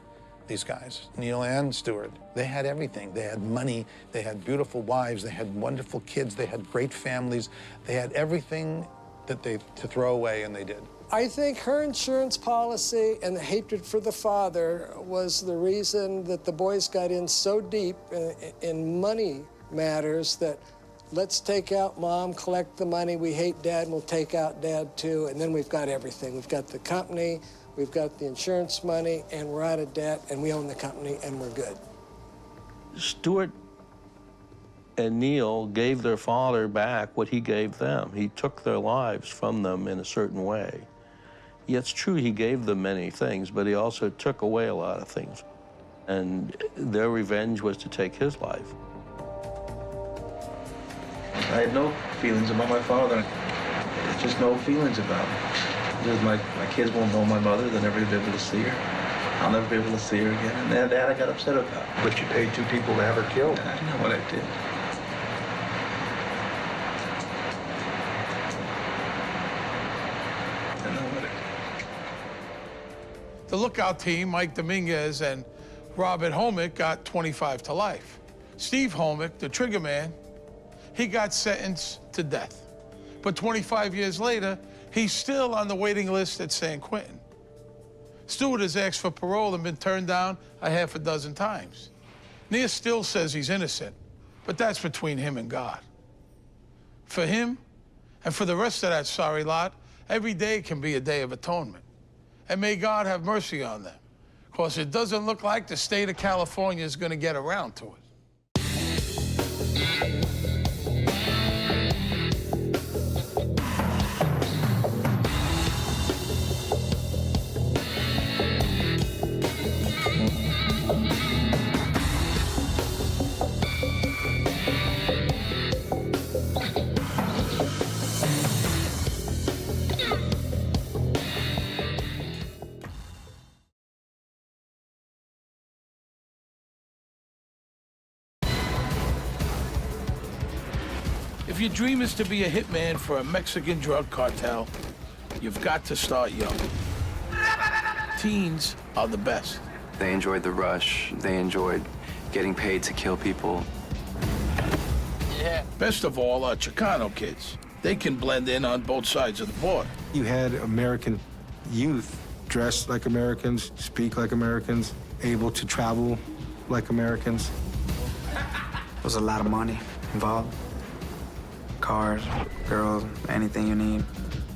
S10: These guys, Neil and Stewart, they had everything. They had money, they had beautiful wives, they had wonderful kids, they had great families, they had everything that to throw away, and they did.
S5: I think her insurance policy and the hatred for the father was the reason that the boys got in so deep in money matters that let's take out mom, collect the money, we hate dad, and we'll take out dad too, and then we've got everything. We've got the company, we've got the insurance money, and we're out of debt, and we own the company, and we're good.
S2: Stewart and Neil gave their father back what he gave them. He took their lives from them in a certain way. Yeah, it's true he gave them many things, but he also took away a lot of things. And their revenge was to take his life.
S3: I had no feelings about my father. There's just no feelings about him. Just my kids won't know my mother. They'll never be able to see her. I'll never be able to see her again. And that I got upset about.
S9: But you paid 2 people to have her killed.
S3: I know what I did. I know what I did.
S1: The lookout team, Mike Dominguez and Robert Homick, got 25 to life. Steve Homick, the trigger man, he got sentenced to death. But 25 years later, he's still on the waiting list at San Quentin. Stewart has asked for parole and been turned down a half a dozen times. Neil still says he's innocent, but that's between him and God. For him, and for the rest of that sorry lot, every day can be a day of atonement. And may God have mercy on them, because it doesn't look like the state of California is going to get around to it. If your dream is to be a hitman for a Mexican drug cartel, you've got to start young. Teens are the best.
S11: They enjoyed the rush. They enjoyed getting paid to kill people.
S1: Yeah. Best of all are Chicano kids. They can blend in on both sides of the border.
S12: You had American youth dressed like Americans, speak like Americans, able to travel like Americans.
S13: There's a lot of money involved. Cars, girls, anything you need.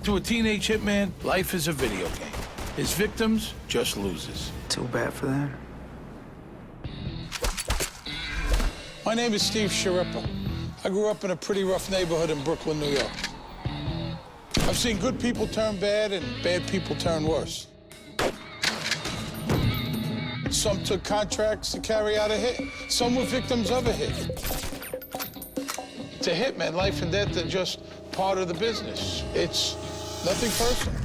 S1: To a teenage hitman, life is a video game. His victims, just losers.
S13: Too bad for them.
S1: My name is Steve Sharippa. I grew up in a pretty rough neighborhood in Brooklyn, New York. I've seen good people turn bad and bad people turn worse. Some took contracts to carry out a hit. Some were victims of a hit. To hitmen, life and death are just part of the business. It's nothing personal.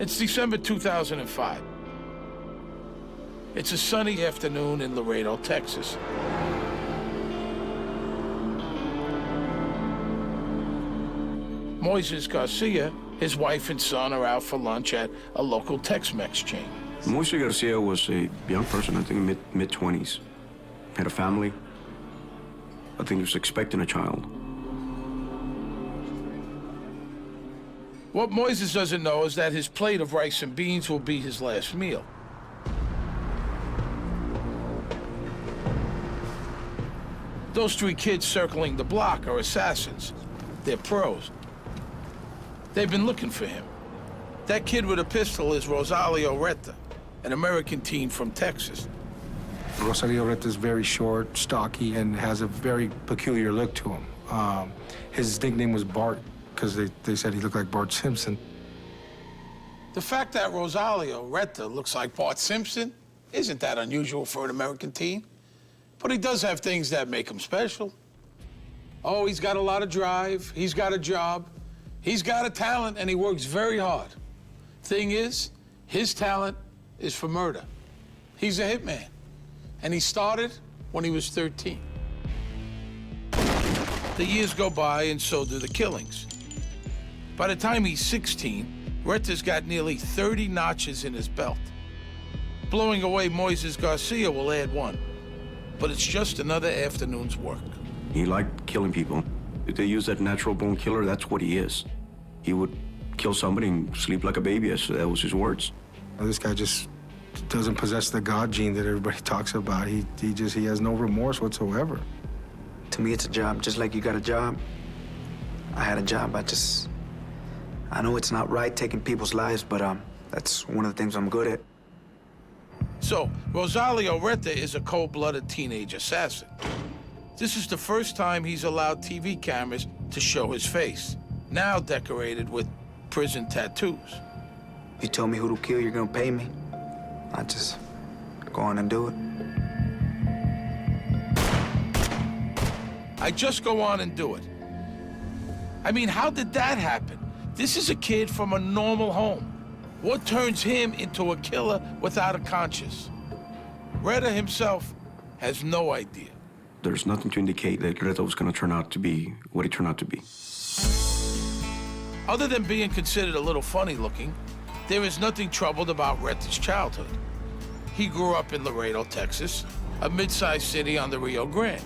S1: It's December 2005. It's a sunny afternoon in Laredo, Texas. Moises Garcia, his wife and son are out for lunch at a local Tex-Mex chain.
S14: Moises Garcia was a young person, I think mid-20s. Had a family. I think he was expecting a child.
S1: What Moises doesn't know is that his plate of rice and beans will be his last meal. Those 3 kids circling the block are assassins. They're pros. They've been looking for him. That kid with a pistol is Rosalio Reta, an American teen from Texas.
S12: Rosalio Reta is very short, stocky, and has a very peculiar look to him. His nickname was Bart, because they said he looked like Bart Simpson.
S1: The fact that Rosalio Reta looks like Bart Simpson isn't that unusual for an American teen. But he does have things that make him special. Oh, he's got a lot of drive, he's got a job, he's got a talent, and he works very hard. Thing is, his talent is for murder. He's a hitman, and he started when he was 13. The years go by, and so do the killings. By the time he's 16, Reta's got nearly 30 notches in his belt. Blowing away Moises Garcia will add 1. But it's just another afternoon's work.
S14: He liked killing people. If they use that natural born killer, that's what he is. He would kill somebody and sleep like a baby, that was his words.
S12: This guy just doesn't possess the God gene that everybody talks about. He has no remorse whatsoever.
S13: To me, it's a job, just like you got a job. I had a job, I know it's not right taking people's lives, but that's one of the things I'm good at.
S1: So, Rosalio Reta is a cold-blooded teenage assassin. This is the first time he's allowed TV cameras to show his face, now decorated with prison tattoos.
S13: If you tell me who to kill, you're gonna pay me. I just go on and do it.
S1: I just go on and do it. I mean, how did that happen? This is a kid from a normal home. What turns him into a killer without a conscience? Reta himself has no idea.
S14: There's nothing to indicate that Reta was going to turn out to be what he turned out to be.
S1: Other than being considered a little funny looking, there is nothing troubled about Reta's childhood. He grew up in Laredo, Texas, a mid-sized city on the Rio Grande,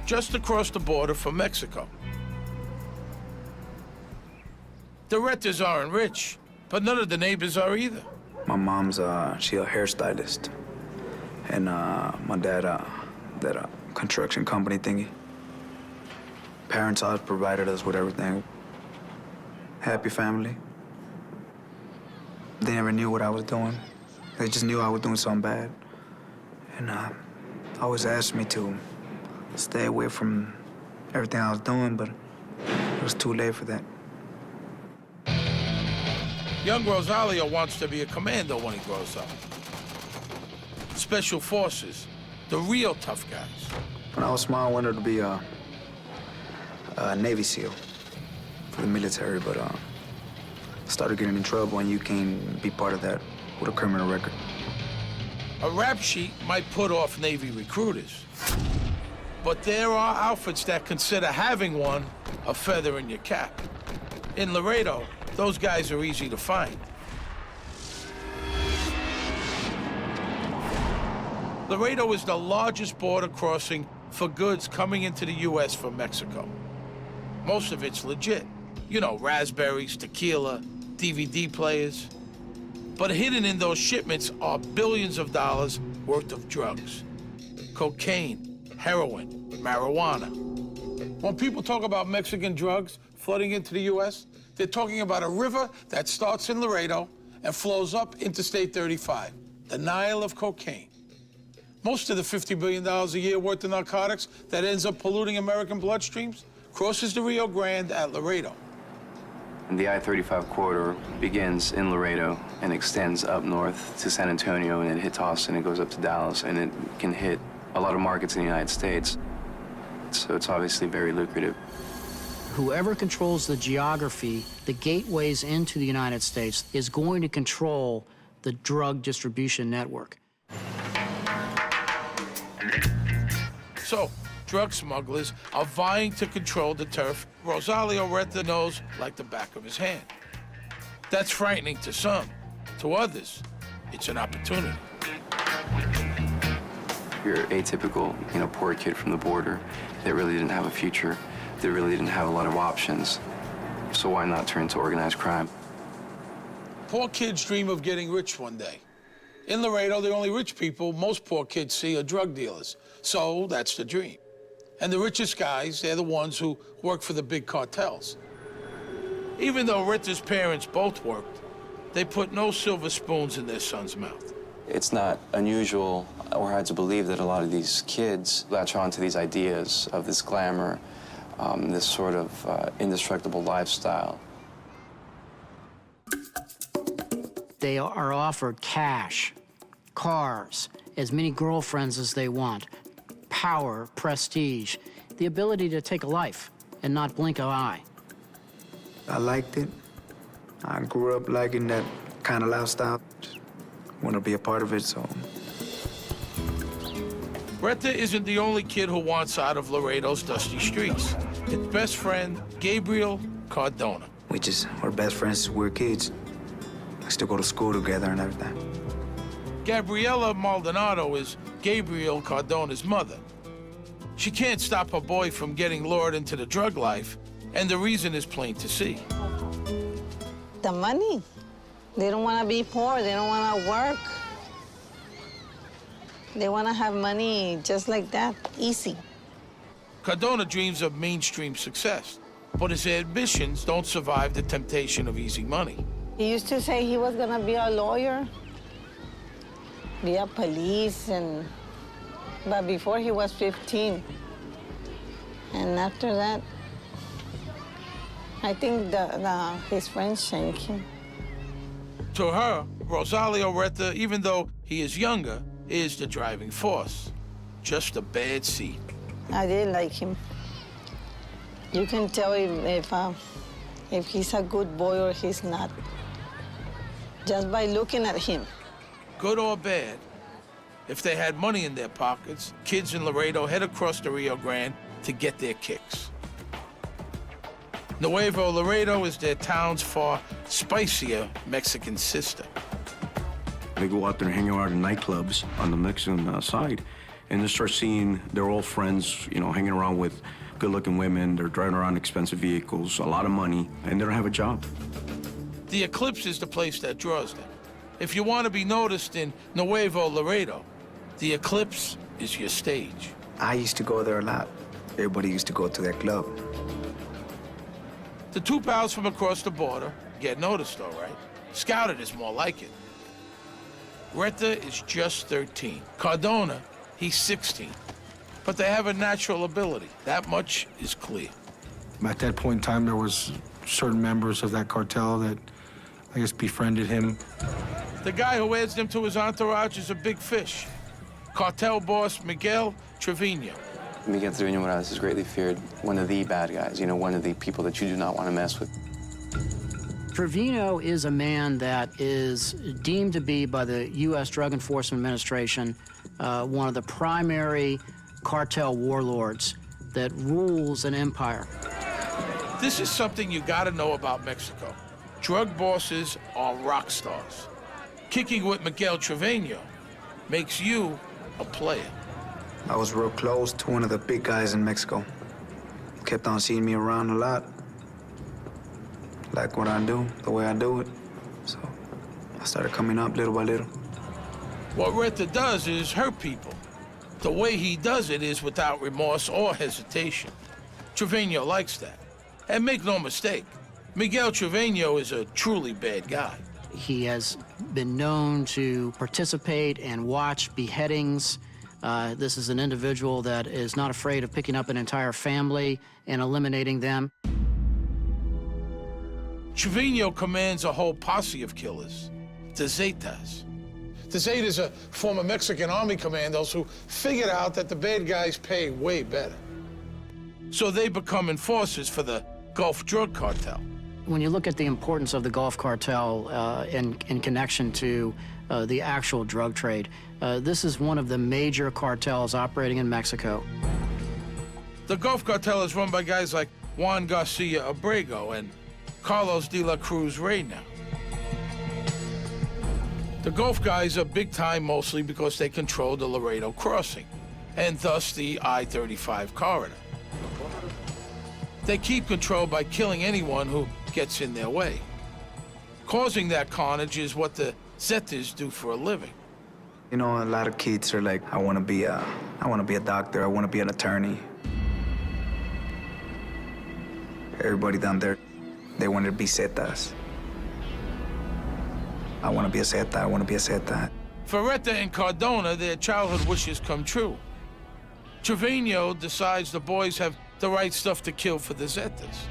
S1: just across the border from Mexico. The Retas aren't rich, but none of the neighbors are either.
S13: My mom's, she a hairstylist. And my dad, that construction company thingy. Parents always provided us with everything. Happy family. They never knew what I was doing. They just knew I was doing something bad. And always asked me to stay away from everything I was doing, but it was too late for that.
S1: Young Rosalio wants to be a commando when he grows up. Special forces, the real tough guys.
S13: When I was small, I wanted to be a Navy SEAL for the military, but started getting in trouble, and you can't be part of that with a criminal record.
S1: A rap sheet might put off Navy recruiters, but there are outfits that consider having one a feather in your cap. In Laredo, those guys are easy to find. Laredo is the largest border crossing for goods coming into the U.S. from Mexico. Most of it's legit. You know, raspberries, tequila, DVD players. But hidden in those shipments are billions of dollars worth of drugs. Cocaine, heroin, marijuana. When people talk about Mexican drugs flooding into the U.S., they're talking about a river that starts in Laredo and flows up Interstate 35, the Nile of cocaine. Most of the $50 billion a year worth of narcotics that ends up polluting American bloodstreams crosses the Rio Grande at Laredo.
S11: The I-35 corridor begins in Laredo and extends up north to San Antonio, and it hits Austin, it goes up to Dallas, and it can hit a lot of markets in the United States. So it's obviously very lucrative.
S15: whoever controls the geography, the gateways into the United States, is going to control the drug distribution network.
S1: So, drug smugglers are vying to control the turf Rosalio Reta knows like the back of his hand. That's frightening to some. To others, it's an opportunity.
S11: You're atypical, poor kid from the border that really didn't have a future, that really didn't have a lot of options. So why not turn to organized crime?
S1: Poor kids dream of getting rich one day. In Laredo, the only rich people most poor kids see are drug dealers. So that's the dream. And the richest guys, they're the ones who work for the big cartels. Even though Rita's parents both worked, they put no silver spoons in their son's mouth.
S11: It's not unusual or hard to believe that a lot of these kids latch on to these ideas of this glamour, this sort of indestructible lifestyle.
S15: They are offered cash, cars, as many girlfriends as they want, power, prestige, the ability to take a life and not blink an eye.
S13: I liked it. I grew up liking that kind of lifestyle. Just want to be a part of it, so.
S1: Reta isn't the only kid who wants out of Laredo's dusty streets. His best friend, Gabriel Cardona.
S13: We're best friends since we were kids. We still go to school together and everything.
S1: Gabriela Maldonado is Gabriel Cardona's mother. She can't stop her boy from getting lured into the drug life, and the reason is plain to see.
S16: The money. They don't want to be poor. They don't want to work. They want to have money just like that, easy.
S1: Cardona dreams of mainstream success, but his ambitions don't survive the temptation of easy money.
S16: He used to say he was going to be a lawyer, be a police, but before he was 15. And after that, I think his friends changed him.
S1: To her, Rosalio Reta, even though he is younger, is the driving force. Just a bad seed.
S16: I did like him. You can tell if he's a good boy or he's not, just by looking at him.
S1: Good or bad, if they had money in their pockets, kids in Laredo head across the Rio Grande to get their kicks. Nuevo Laredo is their town's far spicier Mexican sister.
S14: They go out there and hang out in nightclubs on the Mexican side, and they start seeing their old friends, hanging around with good-looking women. They're driving around expensive vehicles, a lot of money, and they don't have a job.
S1: The Eclipse is the place that draws them. If you want to be noticed in Nuevo Laredo, the Eclipse is your stage.
S13: I used to go there a lot. Everybody used to go to that club.
S1: The two pals from across the border get noticed, all right. Scouted is more like it. Reta is just 13. Cardona, he's 16. But they have a natural ability. That much is clear.
S12: At that point in time, there was certain members of that cartel that, I guess, befriended him.
S1: The guy who adds them to his entourage is a big fish. Cartel boss Miguel Trevino.
S11: Miguel Trevino Morales is greatly feared, one of the bad guys, one of the people that you do not want to mess with.
S15: Trevino is a man that is deemed to be by the U.S. Drug Enforcement Administration one of the primary cartel warlords that rules an empire.
S1: This is something you gotta know about Mexico. Drug bosses are rock stars. Kicking with Miguel Trevino makes you a player.
S13: I was real close to one of the big guys in Mexico. Kept on seeing me around a lot. Like what I do, the way I do it. So I started coming up little by little.
S1: What Reta does is hurt people. The way he does it is without remorse or hesitation. Trevino likes that. And make no mistake, Miguel Trevino is a truly bad guy.
S15: He has been known to participate and watch beheadings. This is an individual that is not afraid of picking up an entire family and eliminating them.
S1: Trevino commands a whole posse of killers, the Zetas. The Zetas are former Mexican army commandos who figured out that the bad guys pay way better. So they become enforcers for the Gulf Drug Cartel.
S15: When you look at the importance of the Gulf Cartel in connection to the actual drug trade, this is one of the major cartels operating in Mexico.
S1: The Gulf Cartel is run by guys like Juan Garcia Abrego and Carlos de la Cruz Reyna. The Gulf guys are big time mostly because they control the Laredo crossing, and thus the I-35 corridor. They keep control by killing anyone who gets in their way. Causing that carnage is what the Zetas do for a living.
S13: You know, a lot of kids are like, I want to be a doctor, I want to be an attorney. Everybody down there, they wanted to be Zetas. I want to be a Zeta, I want to be a Zeta.
S1: For Reta and Cardona, their childhood wishes come true. Trevino decides the boys have the right stuff to kill for the Zetas.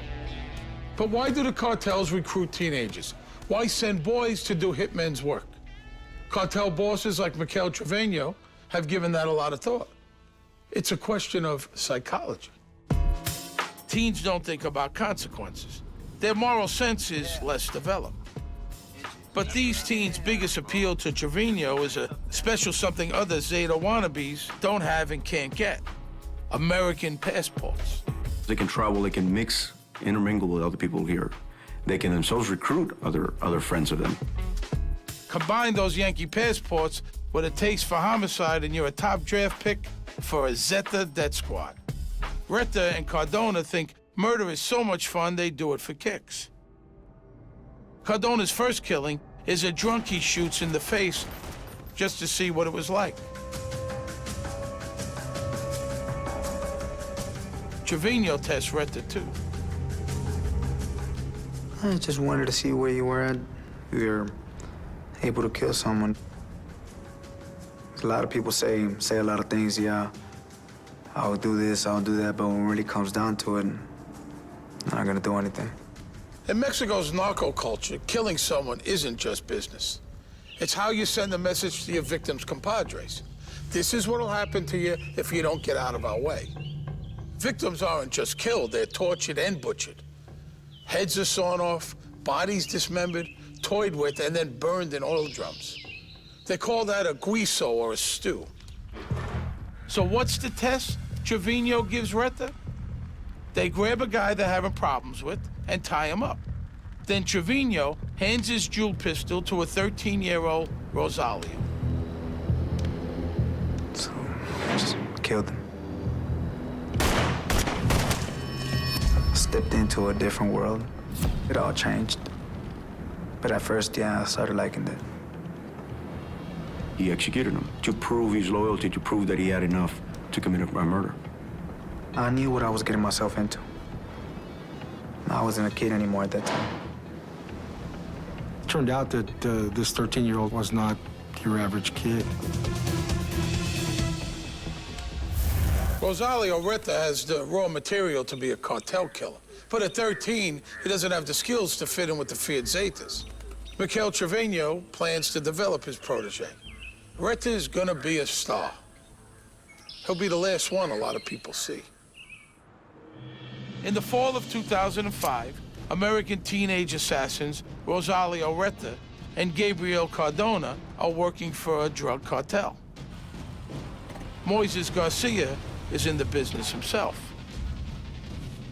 S1: But why do the cartels recruit teenagers? Why send boys to do hitmen's work? Cartel bosses like Mikhail Trevino have given that a lot of thought. It's a question of psychology. Teens don't think about consequences. Their moral sense is less developed. But these teens' biggest appeal to Trevino is a special something other Zeta wannabes don't have and can't get: American passports.
S14: They can travel, they can mix, intermingle with other people here. They can themselves recruit other friends of them.
S1: Combine those Yankee passports with a taste for homicide and you're a top draft pick for a Zeta death squad. Reta and Cardona think murder is so much fun they do it for kicks. Cardona's first killing is a drunk he shoots in the face just to see what it was like. Trevino tests Reta too.
S13: I just wanted to see where you were at. You were able to kill someone. A lot of people say a lot of things, yeah, I'll do this, I'll do that, but when it really comes down to it, I'm not gonna do anything.
S1: In Mexico's narco culture, killing someone isn't just business. It's how you send a message to your victims' compadres. This is what'll happen to you if you don't get out of our way. Victims aren't just killed, they're tortured and butchered. Heads are sawn off, bodies dismembered, toyed with, and then burned in oil drums. They call that a guiso or a stew. So what's the test Trevino gives Reta? They grab a guy they're having problems with and tie him up. Then Trevino hands his jewel pistol to a 13-year-old Rosario.
S13: So I just killed him. Stepped into a different world. It all changed. But at first, yeah, I started liking it.
S14: He executed him to prove his loyalty, to prove that he had enough to commit a murder.
S13: I knew what I was getting myself into. I wasn't a kid anymore at that time.
S12: It turned out that this 13-year-old was not your average kid.
S1: Rosario Reta has the raw material to be a cartel killer. But at 13, he doesn't have the skills to fit in with the feared Zetas. Mikhail Trevino plans to develop his protege. Reta is gonna be a star. He'll be the last one a lot of people see. In the fall of 2005, American teenage assassins Rosario Reta and Gabriel Cardona are working for a drug cartel. Moises Garcia is in the business himself.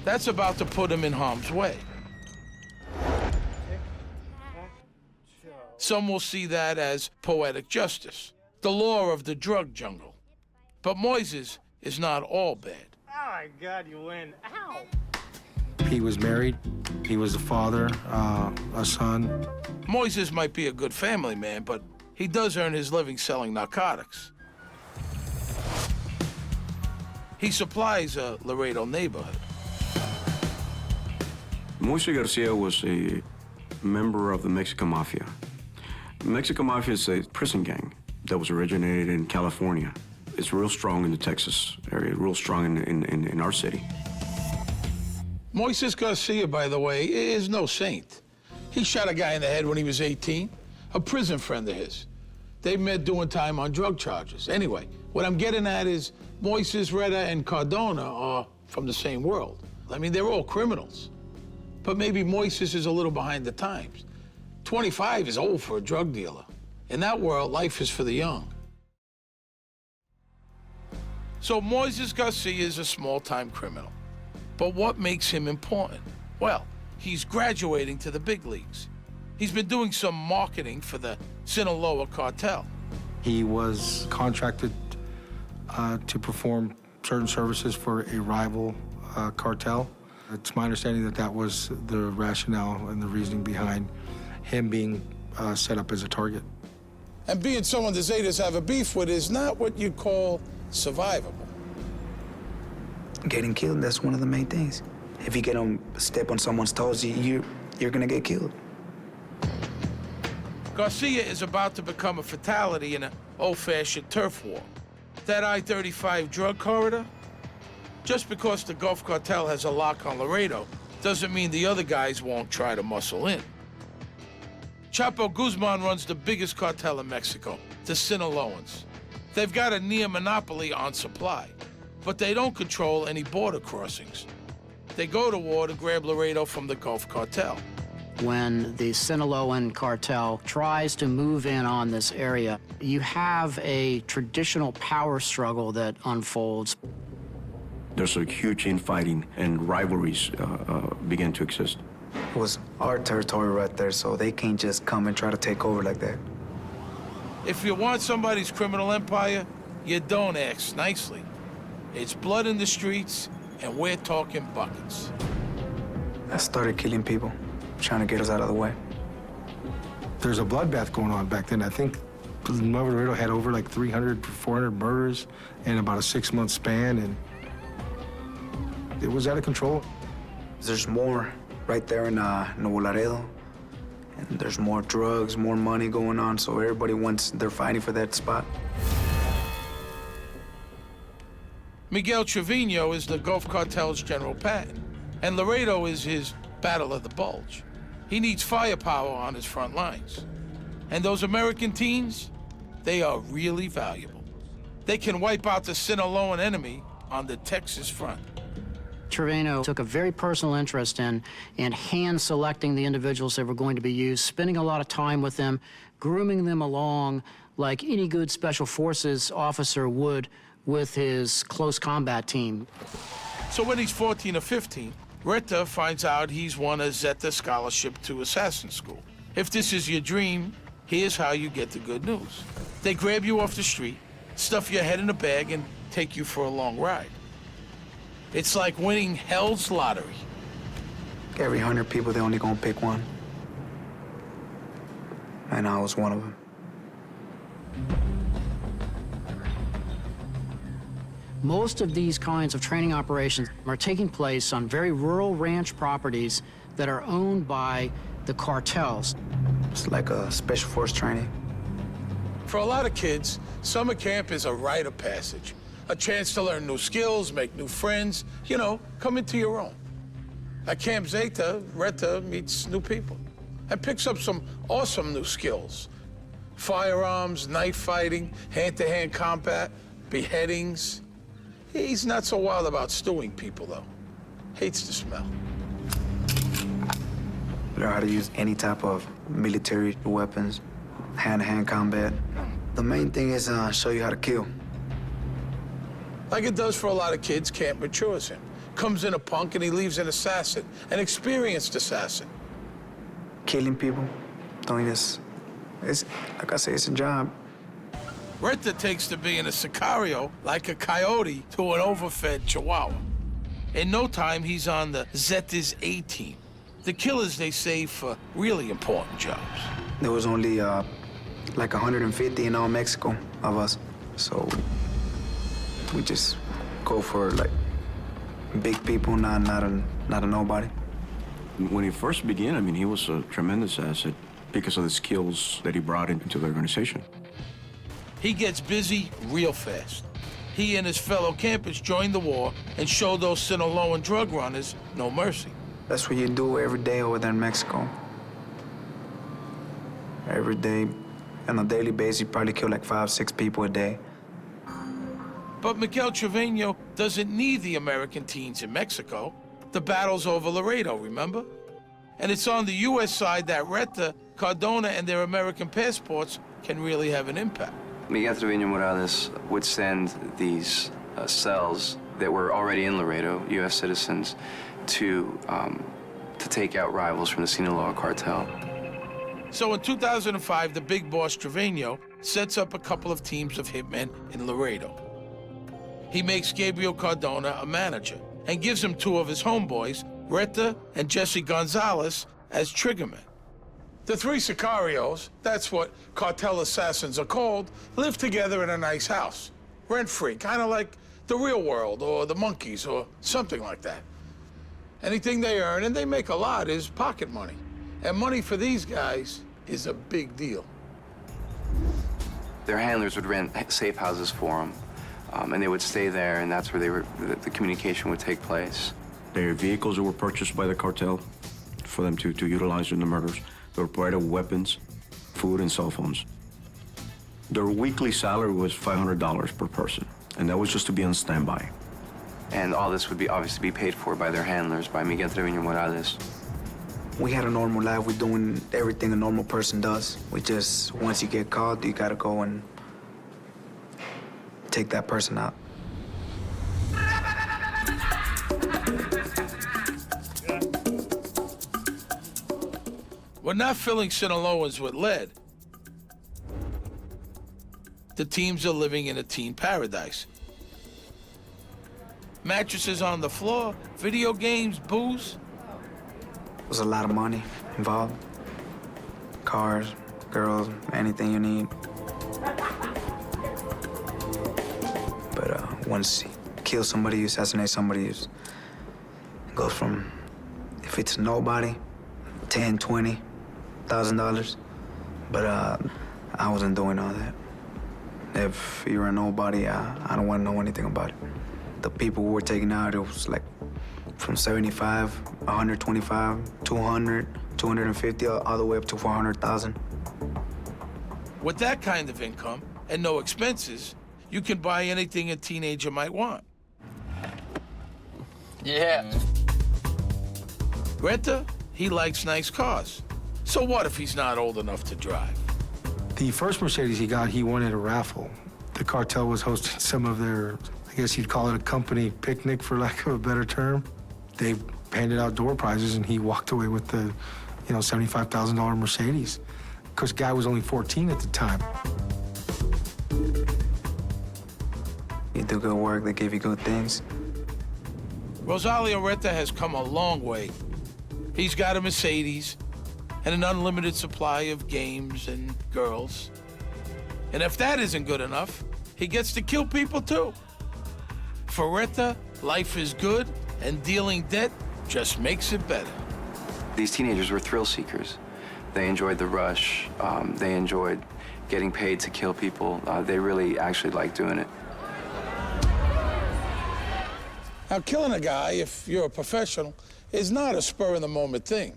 S1: That's about to put him in harm's way. Some will see that as poetic justice, the law of the drug jungle. But Moises is not all bad.
S8: Oh my God, you win. Ow!
S12: He was married. He was a father, a son.
S1: Moises might be a good family man, but he does earn his living selling narcotics. He supplies a Laredo neighborhood.
S14: Moises Garcia was a member of the Mexican Mafia. The Mexican Mafia is a prison gang that was originated in California. It's real strong in the Texas area, real strong in our city.
S1: Moises Garcia, by the way, is no saint. He shot a guy in the head when he was 18, a prison friend of his. They met doing time on drug charges. Anyway, what I'm getting at is Moises, Reta, and Cardona are from the same world. I mean, they're all criminals. But maybe Moises is a little behind the times. 25 is old for a drug dealer. In that world, life is for the young. So Moises Garcia is a small-time criminal. But what makes him important? Well, he's graduating to the big leagues. He's been doing some marketing for the Sinaloa cartel.
S12: He was contracted to perform certain services for a rival cartel. It's my understanding that that was the rationale and the reasoning behind him being set up as a target.
S1: And being someone the Zetas have a beef with is not what you'd call survivable.
S13: Getting killed, that's one of the main things. If you get on step on someone's toes, you're gonna get killed.
S1: Garcia is about to become a fatality in an old-fashioned turf war. That I-35 drug corridor? Just because the Gulf Cartel has a lock on Laredo doesn't mean the other guys won't try to muscle in. Chapo Guzman runs the biggest cartel in Mexico, the Sinaloans. They've got a near monopoly on supply, but they don't control any border crossings. They go to war to grab Laredo from the Gulf Cartel.
S15: When the Sinaloan cartel tries to move in on this area, you have a traditional power struggle that unfolds.
S14: There's a huge infighting and rivalries begin to exist.
S13: It was our territory right there, so they can't just come and try to take over like that.
S1: If you want somebody's criminal empire, you don't ask nicely. It's blood in the streets, and we're talking buckets.
S13: I started killing people, trying to get us out of the way.
S12: There's a bloodbath going on back then. I think Nuevo Laredo had over like 300 to 400 murders in about a 6-month span, and it was out of control.
S13: There's more right there in Nuevo Laredo, and there's more drugs, more money going on, so they're fighting for that spot.
S1: Miguel Trevino is the Gulf Cartel's General Patton, and Laredo is his Battle of the Bulge. He needs firepower on his front lines. And those American teens, they are really valuable. They can wipe out the Sinaloan enemy on the Texas front.
S15: Trevino took a very personal interest in hand-selecting the individuals that were going to be used, spending a lot of time with them, grooming them along like any good Special Forces officer would with his close combat team.
S1: So when he's 14 or 15, Rita finds out he's won a Zeta scholarship to assassin school. If this is your dream, here's how you get the good news. They grab you off the street, stuff your head in a bag, and take you for a long ride. It's like winning hell's lottery.
S13: Every 100 people, they're only gonna pick one. And I was one of them.
S15: Most of these kinds of training operations are taking place on very rural ranch properties that are owned by the cartels.
S13: It's like a special force training.
S1: For a lot of kids, summer camp is a rite of passage. A chance to learn new skills, make new friends, you know, come into your own. At Camp Zeta, Rita meets new people and picks up some awesome new skills. Firearms, knife fighting, hand-to-hand combat, beheadings. He's not so wild about stewing people, though. Hates the smell.
S13: Learn how to use any type of military weapons, hand-to-hand combat. The main thing is show you how to kill.
S1: Like it does for a lot of kids, camp matures him. Comes in a punk and he leaves an assassin, an experienced assassin.
S13: Killing people, doing this, it's, like I say, it's a job.
S1: Rita takes to being a sicario like a coyote to an overfed chihuahua. In no time, he's on the Zetas A team. The killers they save for really important jobs.
S13: There was only like 150 in all Mexico of us, so we just go for like big people, not a nobody.
S14: When he first began, I mean, he was a tremendous asset because of the skills that he brought into the organization.
S1: He gets busy real fast. He and his fellow campers join the war and show those Sinaloan drug runners no mercy.
S13: That's what you do every day over there in Mexico. Every day, on a daily basis, you probably kill like 5, 6 people a day.
S1: But Miguel Trevino doesn't need the American teens in Mexico. The battle's over Laredo, remember? And it's on the U.S. side that Reta, Cardona, and their American passports can really have an impact.
S11: Miguel Trevino Morales would send these cells that were already in Laredo, U.S. citizens, to take out rivals from the Sinaloa cartel.
S1: So in 2005, the big boss Trevino sets up a couple of teams of hitmen in Laredo. He makes Gabriel Cardona a manager and gives him two of his homeboys, Reta and Jesse Gonzalez, as triggermen. The three sicarios, that's what cartel assassins are called, live together in a nice house, rent-free, kind of like the real world or the Monkees or something like that. Anything they earn, and they make a lot, is pocket money. And money for these guys is a big deal.
S11: Their handlers would rent safe houses for them, and they would stay there, and that's where the communication would take place.
S14: Their vehicles that were purchased by the cartel for them to utilize in the murders. They were provided weapons, food, and cell phones. Their weekly salary was $500 per person, and that was just to be on standby.
S11: And all this would obviously be paid for by their handlers, by Miguel Trevino Morales.
S13: We had a normal life. We're doing everything a normal person does. We just, once you get caught, you gotta go and take that person out.
S1: We're not filling Sinaloans with lead. The teams are living in a teen paradise. Mattresses on the floor, video games, booze.
S13: There's a lot of money involved. Cars, girls, anything you need. But once you kill somebody, you assassinate somebody, it goes from, if it's nobody, $10,000, $20,000. But I wasn't doing all that. If you're a nobody, I don't want to know anything about it. The people who were taken out, it was like from 75, 125, 200, 250, all the way up to 400,000.
S1: With that kind of income and no expenses, you can buy anything a teenager might want.
S17: Yeah.
S1: Reta, he likes nice cars. So what if he's not old enough to drive?
S12: The first Mercedes he got, he won at a raffle. The cartel was hosting some of their, I guess you'd call it a company picnic, for lack of a better term. They handed out door prizes, and he walked away with the, $75,000 Mercedes. Of course, the guy was only 14 at the time.
S13: You do good work, they give you good things.
S1: Rosalio Reta has come a long way. He's got a Mercedes and an unlimited supply of games and girls. And if that isn't good enough, he gets to kill people too. For Reta, life is good, and dealing debt just makes it better.
S11: These teenagers were thrill seekers. They enjoyed the rush. They enjoyed getting paid to kill people. They really actually liked doing it.
S1: Now, killing a guy, if you're a professional, is not a spur-of-the-moment thing.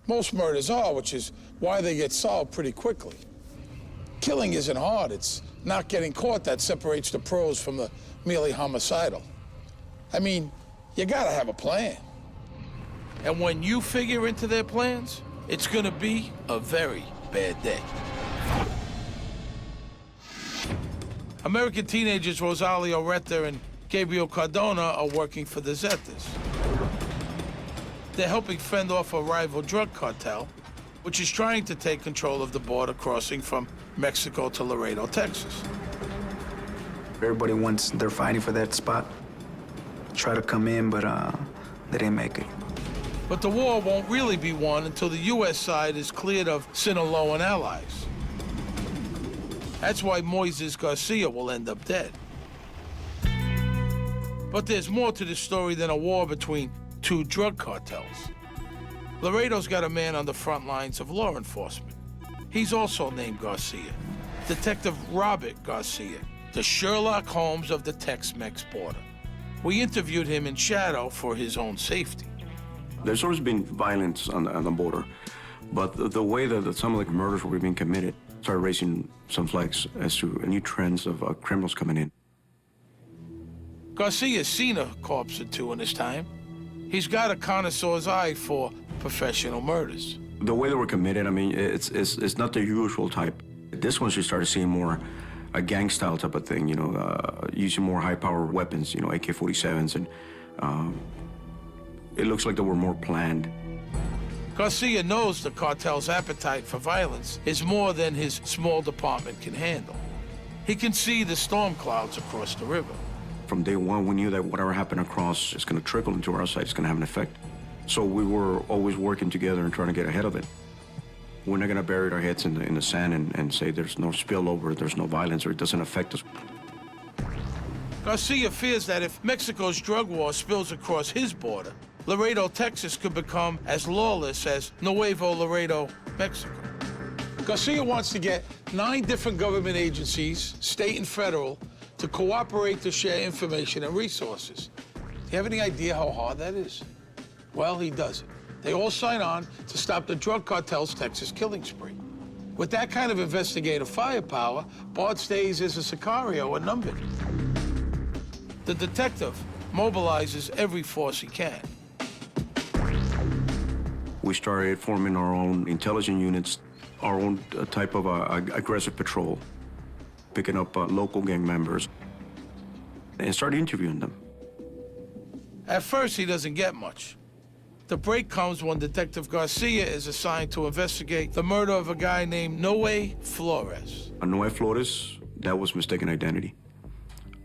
S1: Most murders are, which is why they get solved pretty quickly. Killing isn't hard. It's not getting caught that separates the pros from the merely homicidal. I mean, you gotta have a plan. And when you figure into their plans, it's gonna be a very bad day. American teenagers Rosalio Reta and Gabriel Cardona are working for the Zetas. They're helping fend off a rival drug cartel, which is trying to take control of the border crossing from Mexico to Laredo, Texas.
S13: Everybody they're fighting for that spot. Try to come in, but they didn't make it.
S1: But the war won't really be won until the U.S. side is cleared of Sinaloan allies. That's why Moises Garcia will end up dead. But there's more to this story than a war between two drug cartels. Laredo's got a man on the front lines of law enforcement. He's also named Garcia, Detective Robert Garcia, the Sherlock Holmes of the Tex-Mex border. We interviewed him in shadow for his own safety.
S14: There's always been violence on the border, but the way that some of the murders were being committed started raising some flags as to new trends of criminals coming in.
S1: Garcia's seen a corpse or two in his time. He's got a connoisseur's eye for professional murders.
S14: The way they were committed, I mean, it's not the usual type. This one, you started seeing more a gang-style type of thing, you know, using more high-powered weapons, you know, AK-47s, and it looks like they were more planned.
S1: Garcia knows the cartel's appetite for violence is more than his small department can handle. He can see the storm clouds across the river.
S14: From day one, we knew that whatever happened across is going to trickle into our side. It's going to have an effect. So we were always working together and trying to get ahead of it. We're not going to bury our heads in the sand and say there's no spillover, there's no violence, or it doesn't affect us.
S1: Garcia fears that if Mexico's drug war spills across his border, Laredo, Texas could become as lawless as Nuevo Laredo, Mexico. Garcia wants to get 9 different government agencies, state and federal, to cooperate to share information and resources. Do you have any idea how hard that is? Well, he does it. They all sign on to stop the drug cartel's Texas killing spree. With that kind of investigative firepower, Bart stays as a Sicario unnumbered. The detective mobilizes every force he can.
S14: We started forming our own intelligence units, our own type of aggressive patrol, picking up local gang members, and started interviewing them.
S1: At first, he doesn't get much. The break comes when Detective Garcia is assigned to investigate the murder of a guy named Noe Flores.
S14: Noe Flores, that was mistaken identity.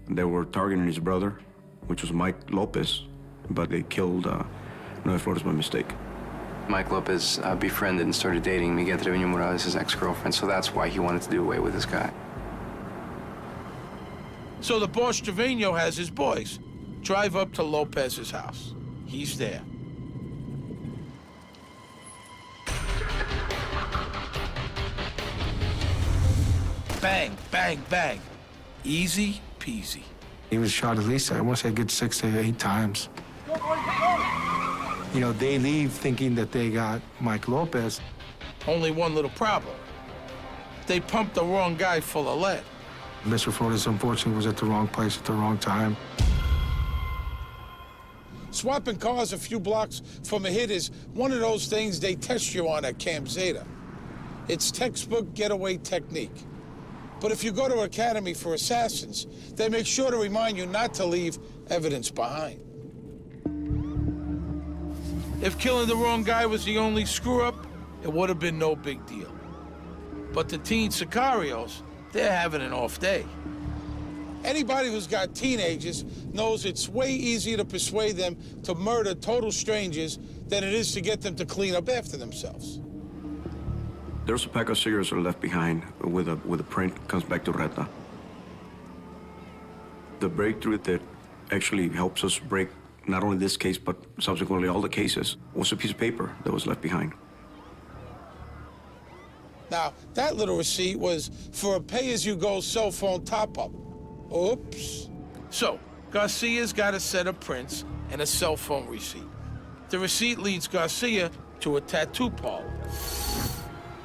S14: They were targeting his brother, which was Mike Lopez, but they killed Noe Flores by mistake.
S11: Mike Lopez befriended and started dating Miguel Trevino Morales, his ex-girlfriend, so that's why he wanted to do away with this guy.
S1: So the boss Trevino has his boys drive up to Lopez's house. He's there. Bang, bang, bang. Easy peasy.
S12: He was shot at least, I want to say, a good 6 to 8 times. You know, they leave thinking that they got Mike Lopez.
S1: Only one little problem. They pumped the wrong guy full of lead.
S12: Mr. Flores, unfortunately, was at the wrong place at the wrong time.
S1: Swapping cars a few blocks from a hit is one of those things they test you on at Camp Zeta. It's textbook getaway technique. But if you go to Academy for Assassins, they make sure to remind you not to leave evidence behind. If killing the wrong guy was the only screw-up, it would have been no big deal. But the teen sicarios, they're having an off day. Anybody who's got teenagers knows it's way easier to persuade them to murder total strangers than it is to get them to clean up after themselves.
S14: There's a pack of cigarettes that are left behind with a print comes back to Reta. The breakthrough that actually helps us break not only this case, but subsequently all the cases, was a piece of paper that was left behind.
S1: Now, that little receipt was for a pay-as-you-go cell phone top-up. Oops. So, Garcia's got a set of prints and a cell phone receipt. The receipt leads Garcia to a tattoo parlor.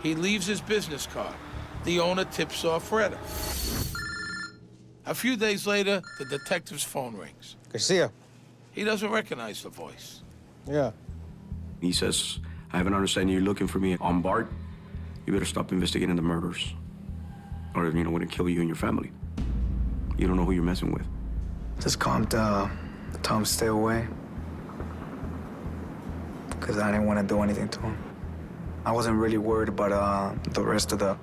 S1: He leaves his business card. The owner tips off Reta. A few days later, the detective's phone rings.
S17: Garcia.
S1: He doesn't recognize the voice.
S17: Yeah.
S14: He says, I have an understanding you're looking for me on Bart. You better stop investigating the murders, or, you know, we're gonna kill you and your family. You don't know who you're messing with.
S13: Just calm down. Tell him to stay away. Because I didn't want to do anything to him. I wasn't really worried about the rest of the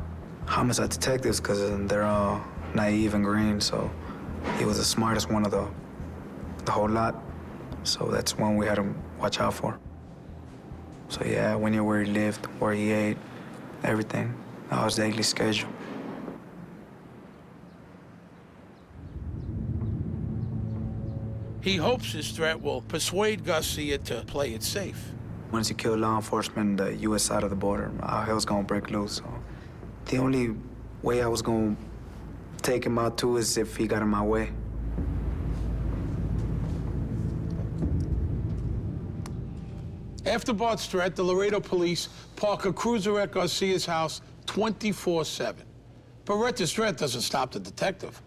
S13: homicide detectives because they're all naive and green, so he was the smartest one of the whole lot. So that's one we had to watch out for. So yeah, we knew where he lived, where he ate, everything. That was daily schedule.
S1: He hopes his threat will persuade Garcia to play it safe.
S13: Once you kill law enforcement on the U.S. side of the border, our hell's gonna break loose. So the only way I was gonna take him out too is if he got in my way.
S1: After Bart's threat, the Laredo police park a cruiser at Garcia's house 24/7. But Reta's threat doesn't stop the detective.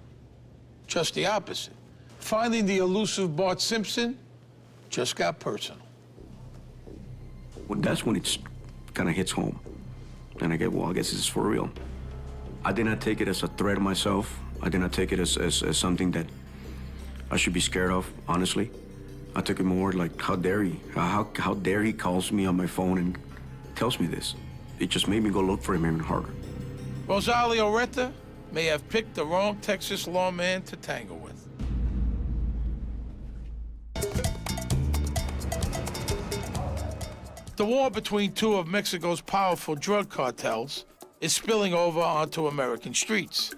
S1: Just the opposite. Finding the elusive Bart Simpson just got personal.
S14: That's when it kind of hits home. And I get, well, I guess this is for real. I did not take it as a threat myself. I did not take it as something that I should be scared of, honestly. I took it more like, how dare he? How dare he calls me on my phone and tells me this? It just made me go look for him even harder.
S1: Rosario Reta may have picked the wrong Texas lawman to tangle with. The war between two of Mexico's powerful drug cartels is spilling over onto American streets.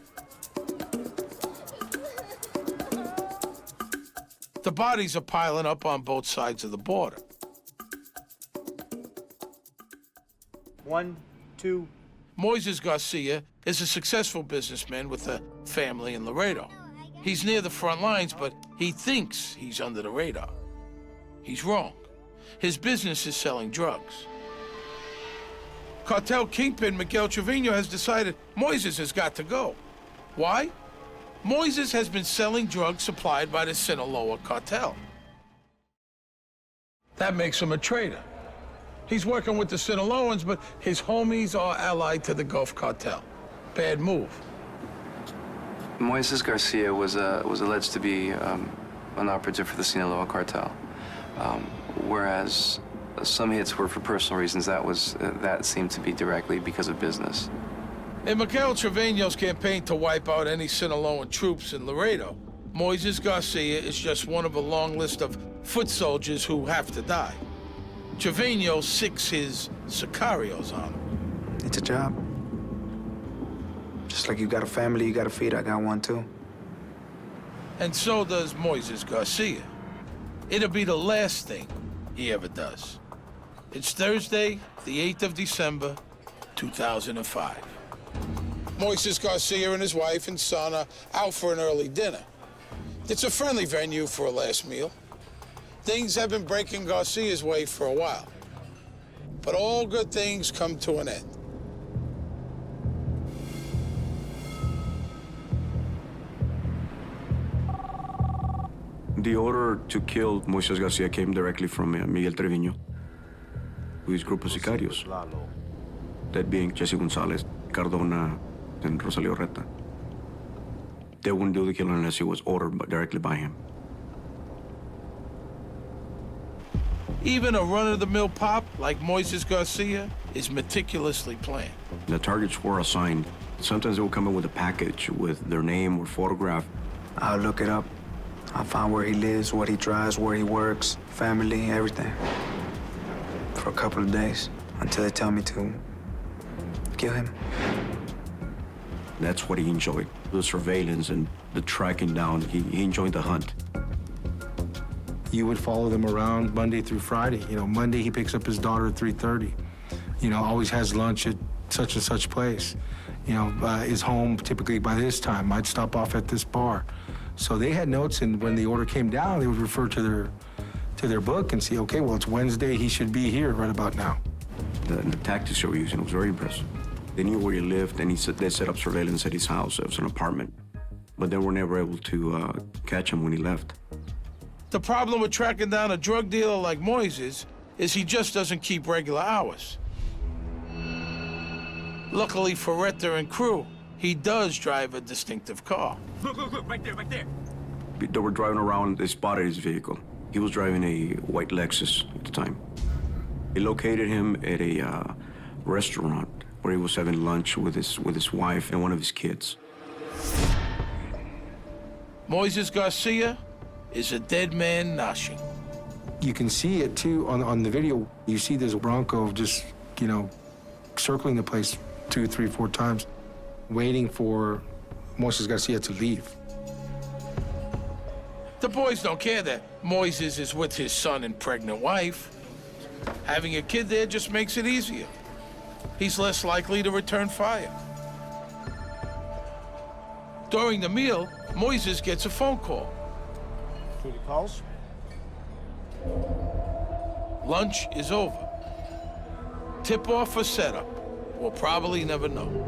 S1: The bodies are piling up on both sides of the border.
S8: 1, 2.
S1: Moises Garcia is a successful businessman with a family in Laredo. He's near the front lines, but he thinks he's under the radar. He's wrong. His business is selling drugs. Cartel kingpin Miguel Trevino has decided Moises has got to go. Why? Moises has been selling drugs supplied by the Sinaloa cartel. That makes him a traitor. He's working with the Sinaloans, but his homies are allied to the Gulf cartel. Bad move.
S11: Moises Garcia was alleged to be an operative for the Sinaloa cartel, whereas some hits were for personal reasons. That seemed to be directly because of business.
S1: In Miguel Trevino's campaign to wipe out any Sinaloan troops in Laredo, Moises Garcia is just one of a long list of foot soldiers who have to die. Trevino sicks his sicarios on him.
S13: It's a job. Just like you got a family you got to feed, I got one too.
S1: And so does Moises Garcia. It'll be the last thing he ever does. It's Thursday, the 8th of December, 2005. Moises Garcia and his wife and son are out for an early dinner. It's a friendly venue for a last meal. Things have been breaking Garcia's way for a while. But all good things come to an end.
S14: The order to kill Moises Garcia came directly from Miguel Trevino, with his group of sicarios, that being Jesse Gonzalez, Cardona, and Rosario Reta. They wouldn't do the killing unless it was ordered directly by him.
S1: Even a run-of-the-mill pop like Moises Garcia is meticulously planned.
S14: The targets were assigned. Sometimes they would come in with a package with their name or photograph.
S13: I'll look it up. I'll find where he lives, what he drives, where he works, family, everything. For a couple of days, until they tell me to kill him.
S14: That's what he enjoyed, the surveillance and the tracking down. He enjoyed the hunt.
S12: You would follow them around Monday through Friday. You know, Monday he picks up his daughter at 3:30. You know, always has lunch at such and such place. You know, is home typically by this time. Might stop off at this bar. So they had notes, and when the order came down, they would refer to their book and see, okay, well, it's Wednesday, he should be here right about now.
S14: The tactics they were using was very impressive. They knew where he lived, and they set up surveillance at his house. It was an apartment. But they were never able to catch him when he left.
S1: The problem with tracking down a drug dealer like Moises is he just doesn't keep regular hours. Luckily for Reta and crew, he does drive a distinctive car.
S8: Look, right there, right there.
S14: They were driving around, they spotted his vehicle. He was driving a white Lexus at the time. They located him at a restaurant where he was having lunch with his wife and one of his kids.
S1: Moises Garcia is a dead man noshing.
S12: You can see it, too, on the video. You see this Bronco just, you know, circling the place 2, 3, 4 times, waiting for Moises Garcia to leave.
S1: The boys don't care that Moises is with his son and pregnant wife. Having a kid there just makes it easier. He's less likely to return fire. During the meal, Moises gets a phone call.
S8: Through the calls?
S1: Lunch is over. Tip-off or setup? We'll probably never know.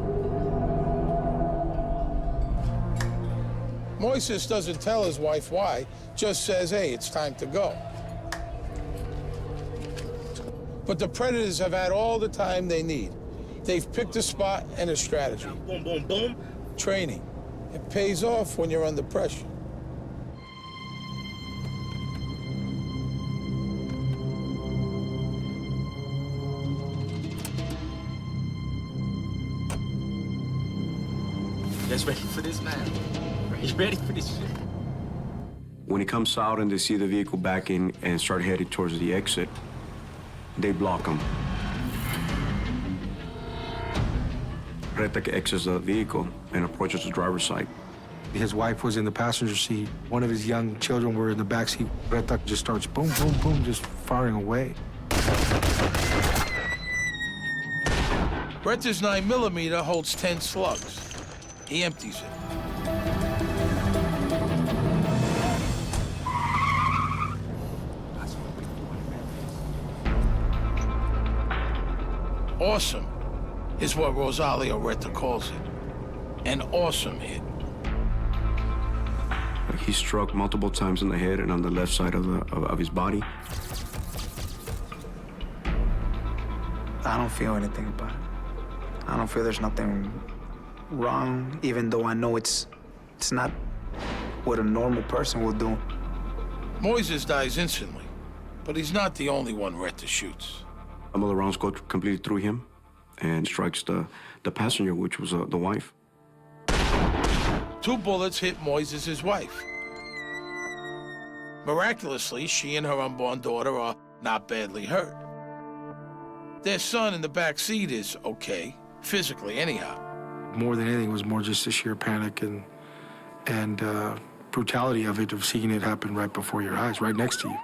S1: Moises doesn't tell his wife why, just says, hey, it's time to go. But the predators have had all the time they need. They've picked a spot and a strategy.
S8: Boom, boom, boom.
S1: Training. It pays off when you're under pressure.
S8: You guys ready for this, man? Are you ready for this shit?
S14: When he comes out and they see the vehicle backing and start heading towards the exit, they block him. Reta exits the vehicle and approaches the driver's side.
S12: His wife was in the passenger seat. One of his young children were in the back seat. Reta just starts boom, boom, boom, just firing away.
S1: Reta's 9mm holds 10 slugs. He empties it. Awesome is what Rosalio Reta calls it. An awesome hit.
S14: He's struck multiple times in the head and on the left side of his body.
S13: I don't feel anything about it. I don't feel there's nothing wrong, even though I know it's not what a normal person will do.
S1: Moises dies instantly, but he's not the only one Reta shoots.
S14: Some of the rounds go completely through him and strikes the passenger, which was the wife.
S1: 2 bullets hit Moises' wife. Miraculously, she and her unborn daughter are not badly hurt. Their son in the back seat is okay, physically anyhow.
S12: More than anything, it was more just the sheer panic and brutality of it, of seeing it happen right before your eyes, right next to you.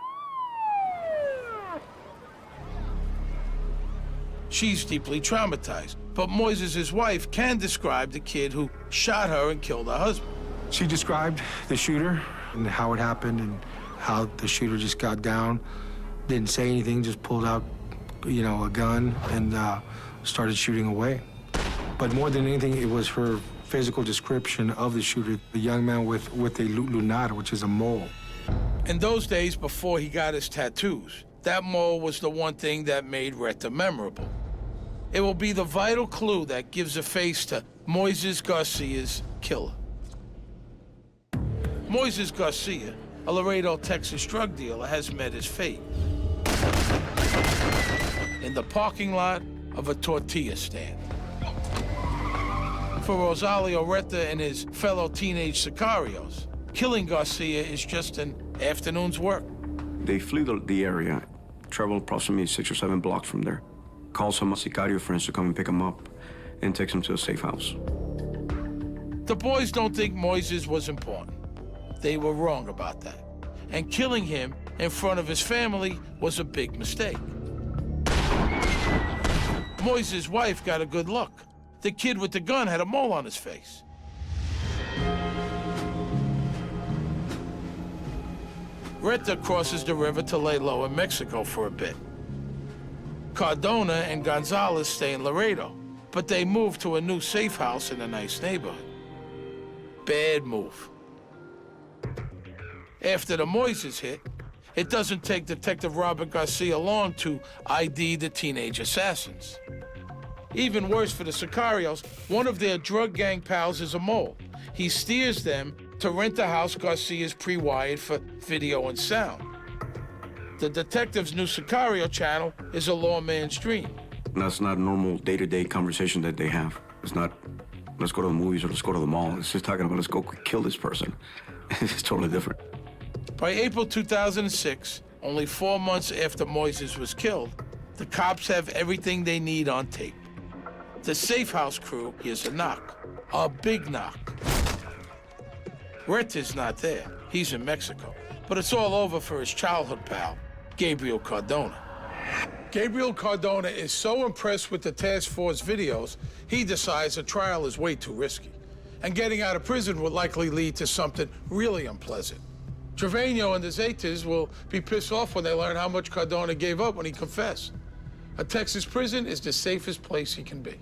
S1: She's deeply traumatized, but Moises' wife can describe the kid who shot her and killed her husband.
S12: She described the shooter and how it happened and how the shooter just got down, didn't say anything, just pulled out, a gun and started shooting away. But more than anything, it was her physical description of the shooter, the young man with a lunar, which is a mole.
S1: In those days, before he got his tattoos, that mole was the one thing that made Reta memorable. It will be the vital clue that gives a face to Moises Garcia's killer. Moises Garcia, a Laredo, Texas drug dealer, has met his fate in the parking lot of a tortilla stand. For Rosalio Reta and his fellow teenage sicarios, killing Garcia is just an afternoon's work.
S14: They flee the area, travel approximately 6 or 7 blocks from there, call some sicario friends to come and pick them up, and takes them to a safe house.
S1: The boys don't think Moises was important. They were wrong about that. And killing him in front of his family was a big mistake. Moises' wife got a good look. The kid with the gun had a mole on his face. Reta crosses the river to lay low in Mexico for a bit. Cardona and Gonzalez stay in Laredo, but they move to a new safe house in a nice neighborhood. Bad move. After the Moises hit, it doesn't take Detective Robert Garcia long to ID the teenage assassins. Even worse for the sicarios, one of their drug gang pals is a mole. He steers them to rent a house Garcia's pre-wired for video and sound. The detective's new Sicario channel is a lawman's dream.
S14: That's not a normal day-to-day conversation that they have. It's not, let's go to the movies or let's go to the mall. It's just talking about, let's go kill this person. It's totally different.
S1: By April 2006, only 4 months after Moises was killed, the cops have everything they need on tape. The safe house crew hears a knock, a big knock. Reta's not there. He's in Mexico. But it's all over for his childhood pal, Gabriel Cardona. Gabriel Cardona is so impressed with the task force videos, he decides a trial is way too risky. And getting out of prison would likely lead to something really unpleasant. Trevino and the Zetas will be pissed off when they learn how much Cardona gave up when he confessed. A Texas prison is the safest place he can be.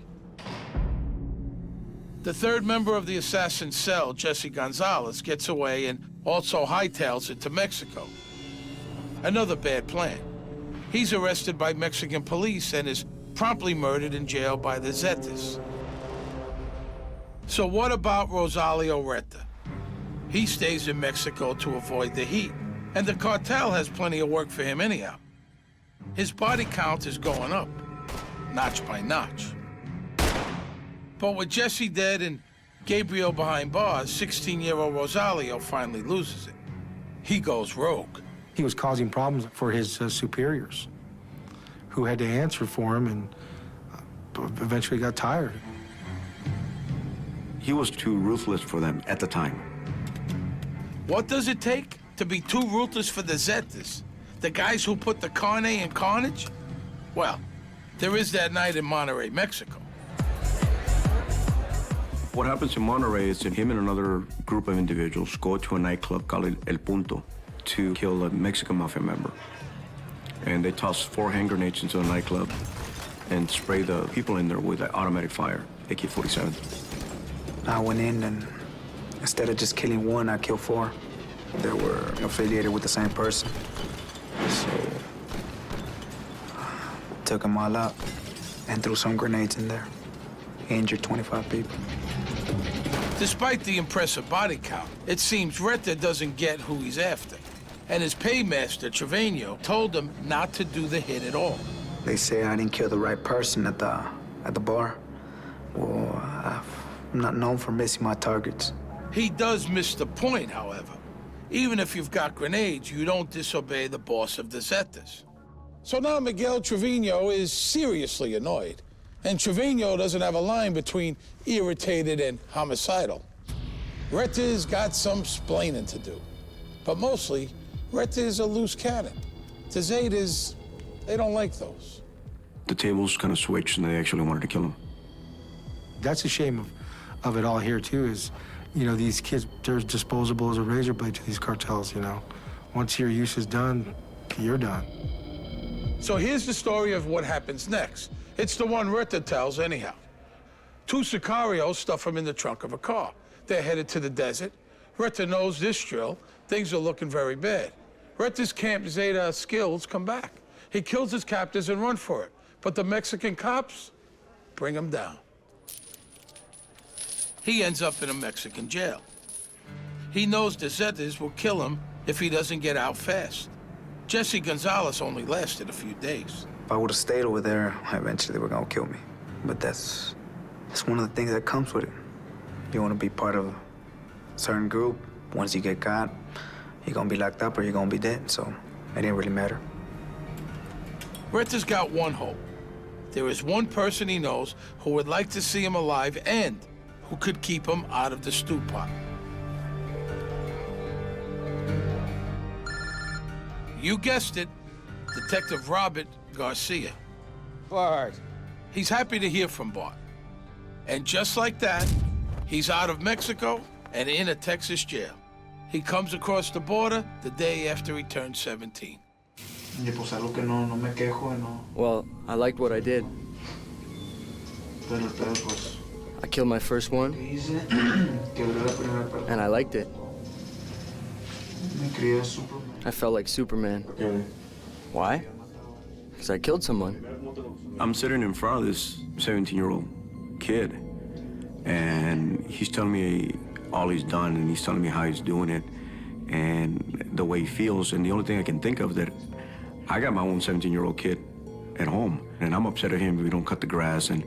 S1: The third member of the assassin's cell, Jesse Gonzalez, gets away and also hightails it to Mexico. Another bad plan. He's arrested by Mexican police and is promptly murdered in jail by the Zetas. So what about Rosalio Reta? He stays in Mexico to avoid the heat, and the cartel has plenty of work for him anyhow. His body count is going up, notch by notch. But with Jesse dead and Gabriel behind bars, 16-year-old Rosalio finally loses it. He goes rogue.
S12: He was causing problems for his superiors, who had to answer for him and eventually got tired.
S14: He was too ruthless for them at the time.
S1: What does it take to be too ruthless for the Zetas? The guys who put the carne in carnage? Well, there is that night in Monterrey, Mexico.
S14: What happens in Monterrey is that him and another group of individuals go to a nightclub called El Punto to kill a Mexican mafia member. And they toss 4 hand grenades into the nightclub and spray the people in there with an automatic fire, AK-47.
S13: I went in and instead of just killing 1, I killed 4. They were affiliated with the same person. So, took them all out and threw some grenades in there. Injured 25 people.
S1: Despite the impressive body count, it seems Reta doesn't get who he's after. And his paymaster, Trevino, told him not to do the hit at all.
S13: They say I didn't kill the right person at the bar. Well, I'm not known for missing my targets.
S1: He does miss the point, however. Even if you've got grenades, you don't disobey the boss of the Zetas. So now Miguel Trevino is seriously annoyed. And Trevino doesn't have a line between irritated and homicidal. Reta's got some splaining to do. But mostly, Reta is a loose cannon. The Zetas, they don't like those.
S14: The tables kind of switched and they actually wanted to kill him.
S12: That's a shame of it all here, too, is, you know, these kids, they're disposable as a razor blade to these cartels, you know. Once your use is done, you're done.
S1: So here's the story of what happens next. It's the one Reta tells anyhow. 2 sicarios stuff him in the trunk of a car. They're headed to the desert. Reta knows this drill. Things are looking very bad. Reta's Camp Zeta skills come back. He kills his captors and run for it. But the Mexican cops bring him down. He ends up in a Mexican jail. He knows the Zetas will kill him if he doesn't get out fast. Jesse Gonzalez only lasted a few days.
S13: If I would have stayed over there, eventually they were gonna kill me. But that's one of the things that comes with it. You want to be part of a certain group. Once you get caught, you're gonna be locked up or you're gonna be dead, so it didn't really matter.
S1: Reta's got one hope. There is one person he knows who would like to see him alive and who could keep him out of the stew pot. You guessed it, Detective Robert Garcia.
S8: Bart.
S1: He's happy to hear from Bart. And just like that, he's out of Mexico and in a Texas jail. He comes across the border the day after he turned 17.
S17: Well, I liked what I did. I killed my first one, and I liked it. I felt like Superman. Why? Because I killed someone.
S14: I'm sitting in front of this 17-year-old kid, and he's telling me all he's done, and he's telling me how he's doing it, and the way he feels. And the only thing I can think of is that I got my own 17-year-old kid at home, and I'm upset at him if we don't cut the grass. And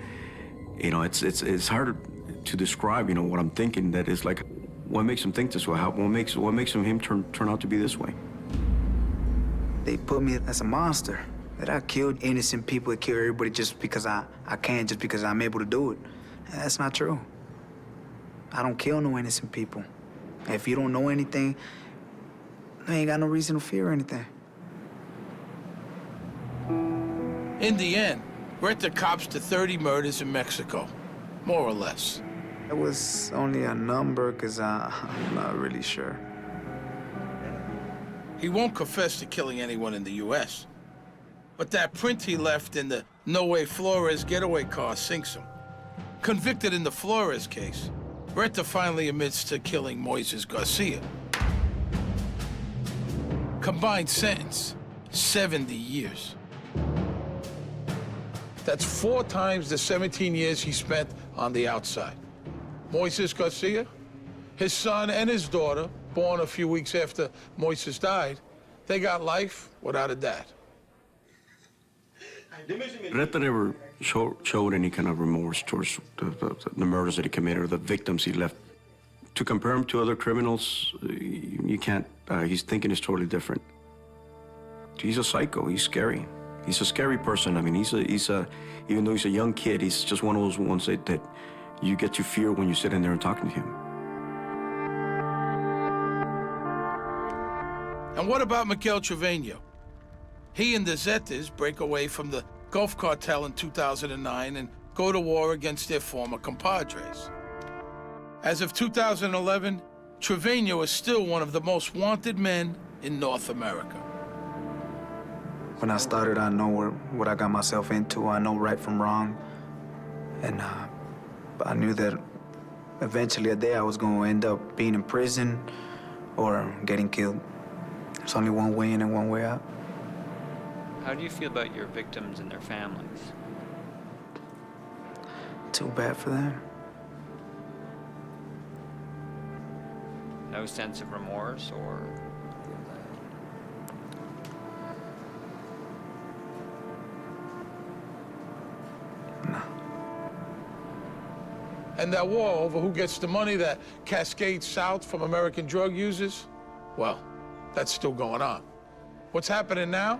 S14: you know, it's hard to describe, you know, what I'm thinking. That is like, what makes him think this way? What makes him turn out to be this way?
S13: They put me as a monster. That I killed innocent people, I kill everybody just because I can, just because I'm able to do it. And that's not true. I don't kill no innocent people. If you don't know anything, you ain't got no reason to fear anything.
S1: In the end, Reta cops to 30 murders in Mexico, more or less.
S13: It was only a number, because I'm not really sure.
S1: He won't confess to killing anyone in the U.S., but that print he left in the No Way Flores getaway car sinks him. Convicted in the Flores case, Reta finally admits to killing Moises Garcia. Combined sentence, 70 years. That's 4 times the 17 years he spent on the outside. Moises Garcia, his son and his daughter, born a few weeks after Moises died, they got life without a dad.
S14: Reta never showed any kind of remorse towards the murders that he committed or the victims he left. To compare him to other criminals, you can't. His thinking is totally different. He's a psycho. He's scary. He's a scary person. I mean, even though he's a young kid, he's just one of those ones that you get to fear when you sit in there and talking to him.
S1: And what about Miguel Trevino? He and the Zetas break away from the Gulf Cartel in 2009 and go to war against their former compadres. As of 2011, Trevino is still one of the most wanted men in North America.
S13: When I started, I know what I got myself into. I know right from wrong. And I knew that eventually a day I was going to end up being in prison or getting killed. There's only one way in and one way out.
S7: How do you feel about your victims and their families?
S13: Too bad for them.
S7: No sense of remorse or...
S13: No.
S1: And that war over who gets the money that cascades south from American drug users, well, that's still going on. What's happening now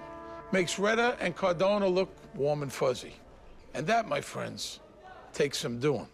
S1: makes Reta and Cardona look warm and fuzzy. And that, my friends, takes some doing.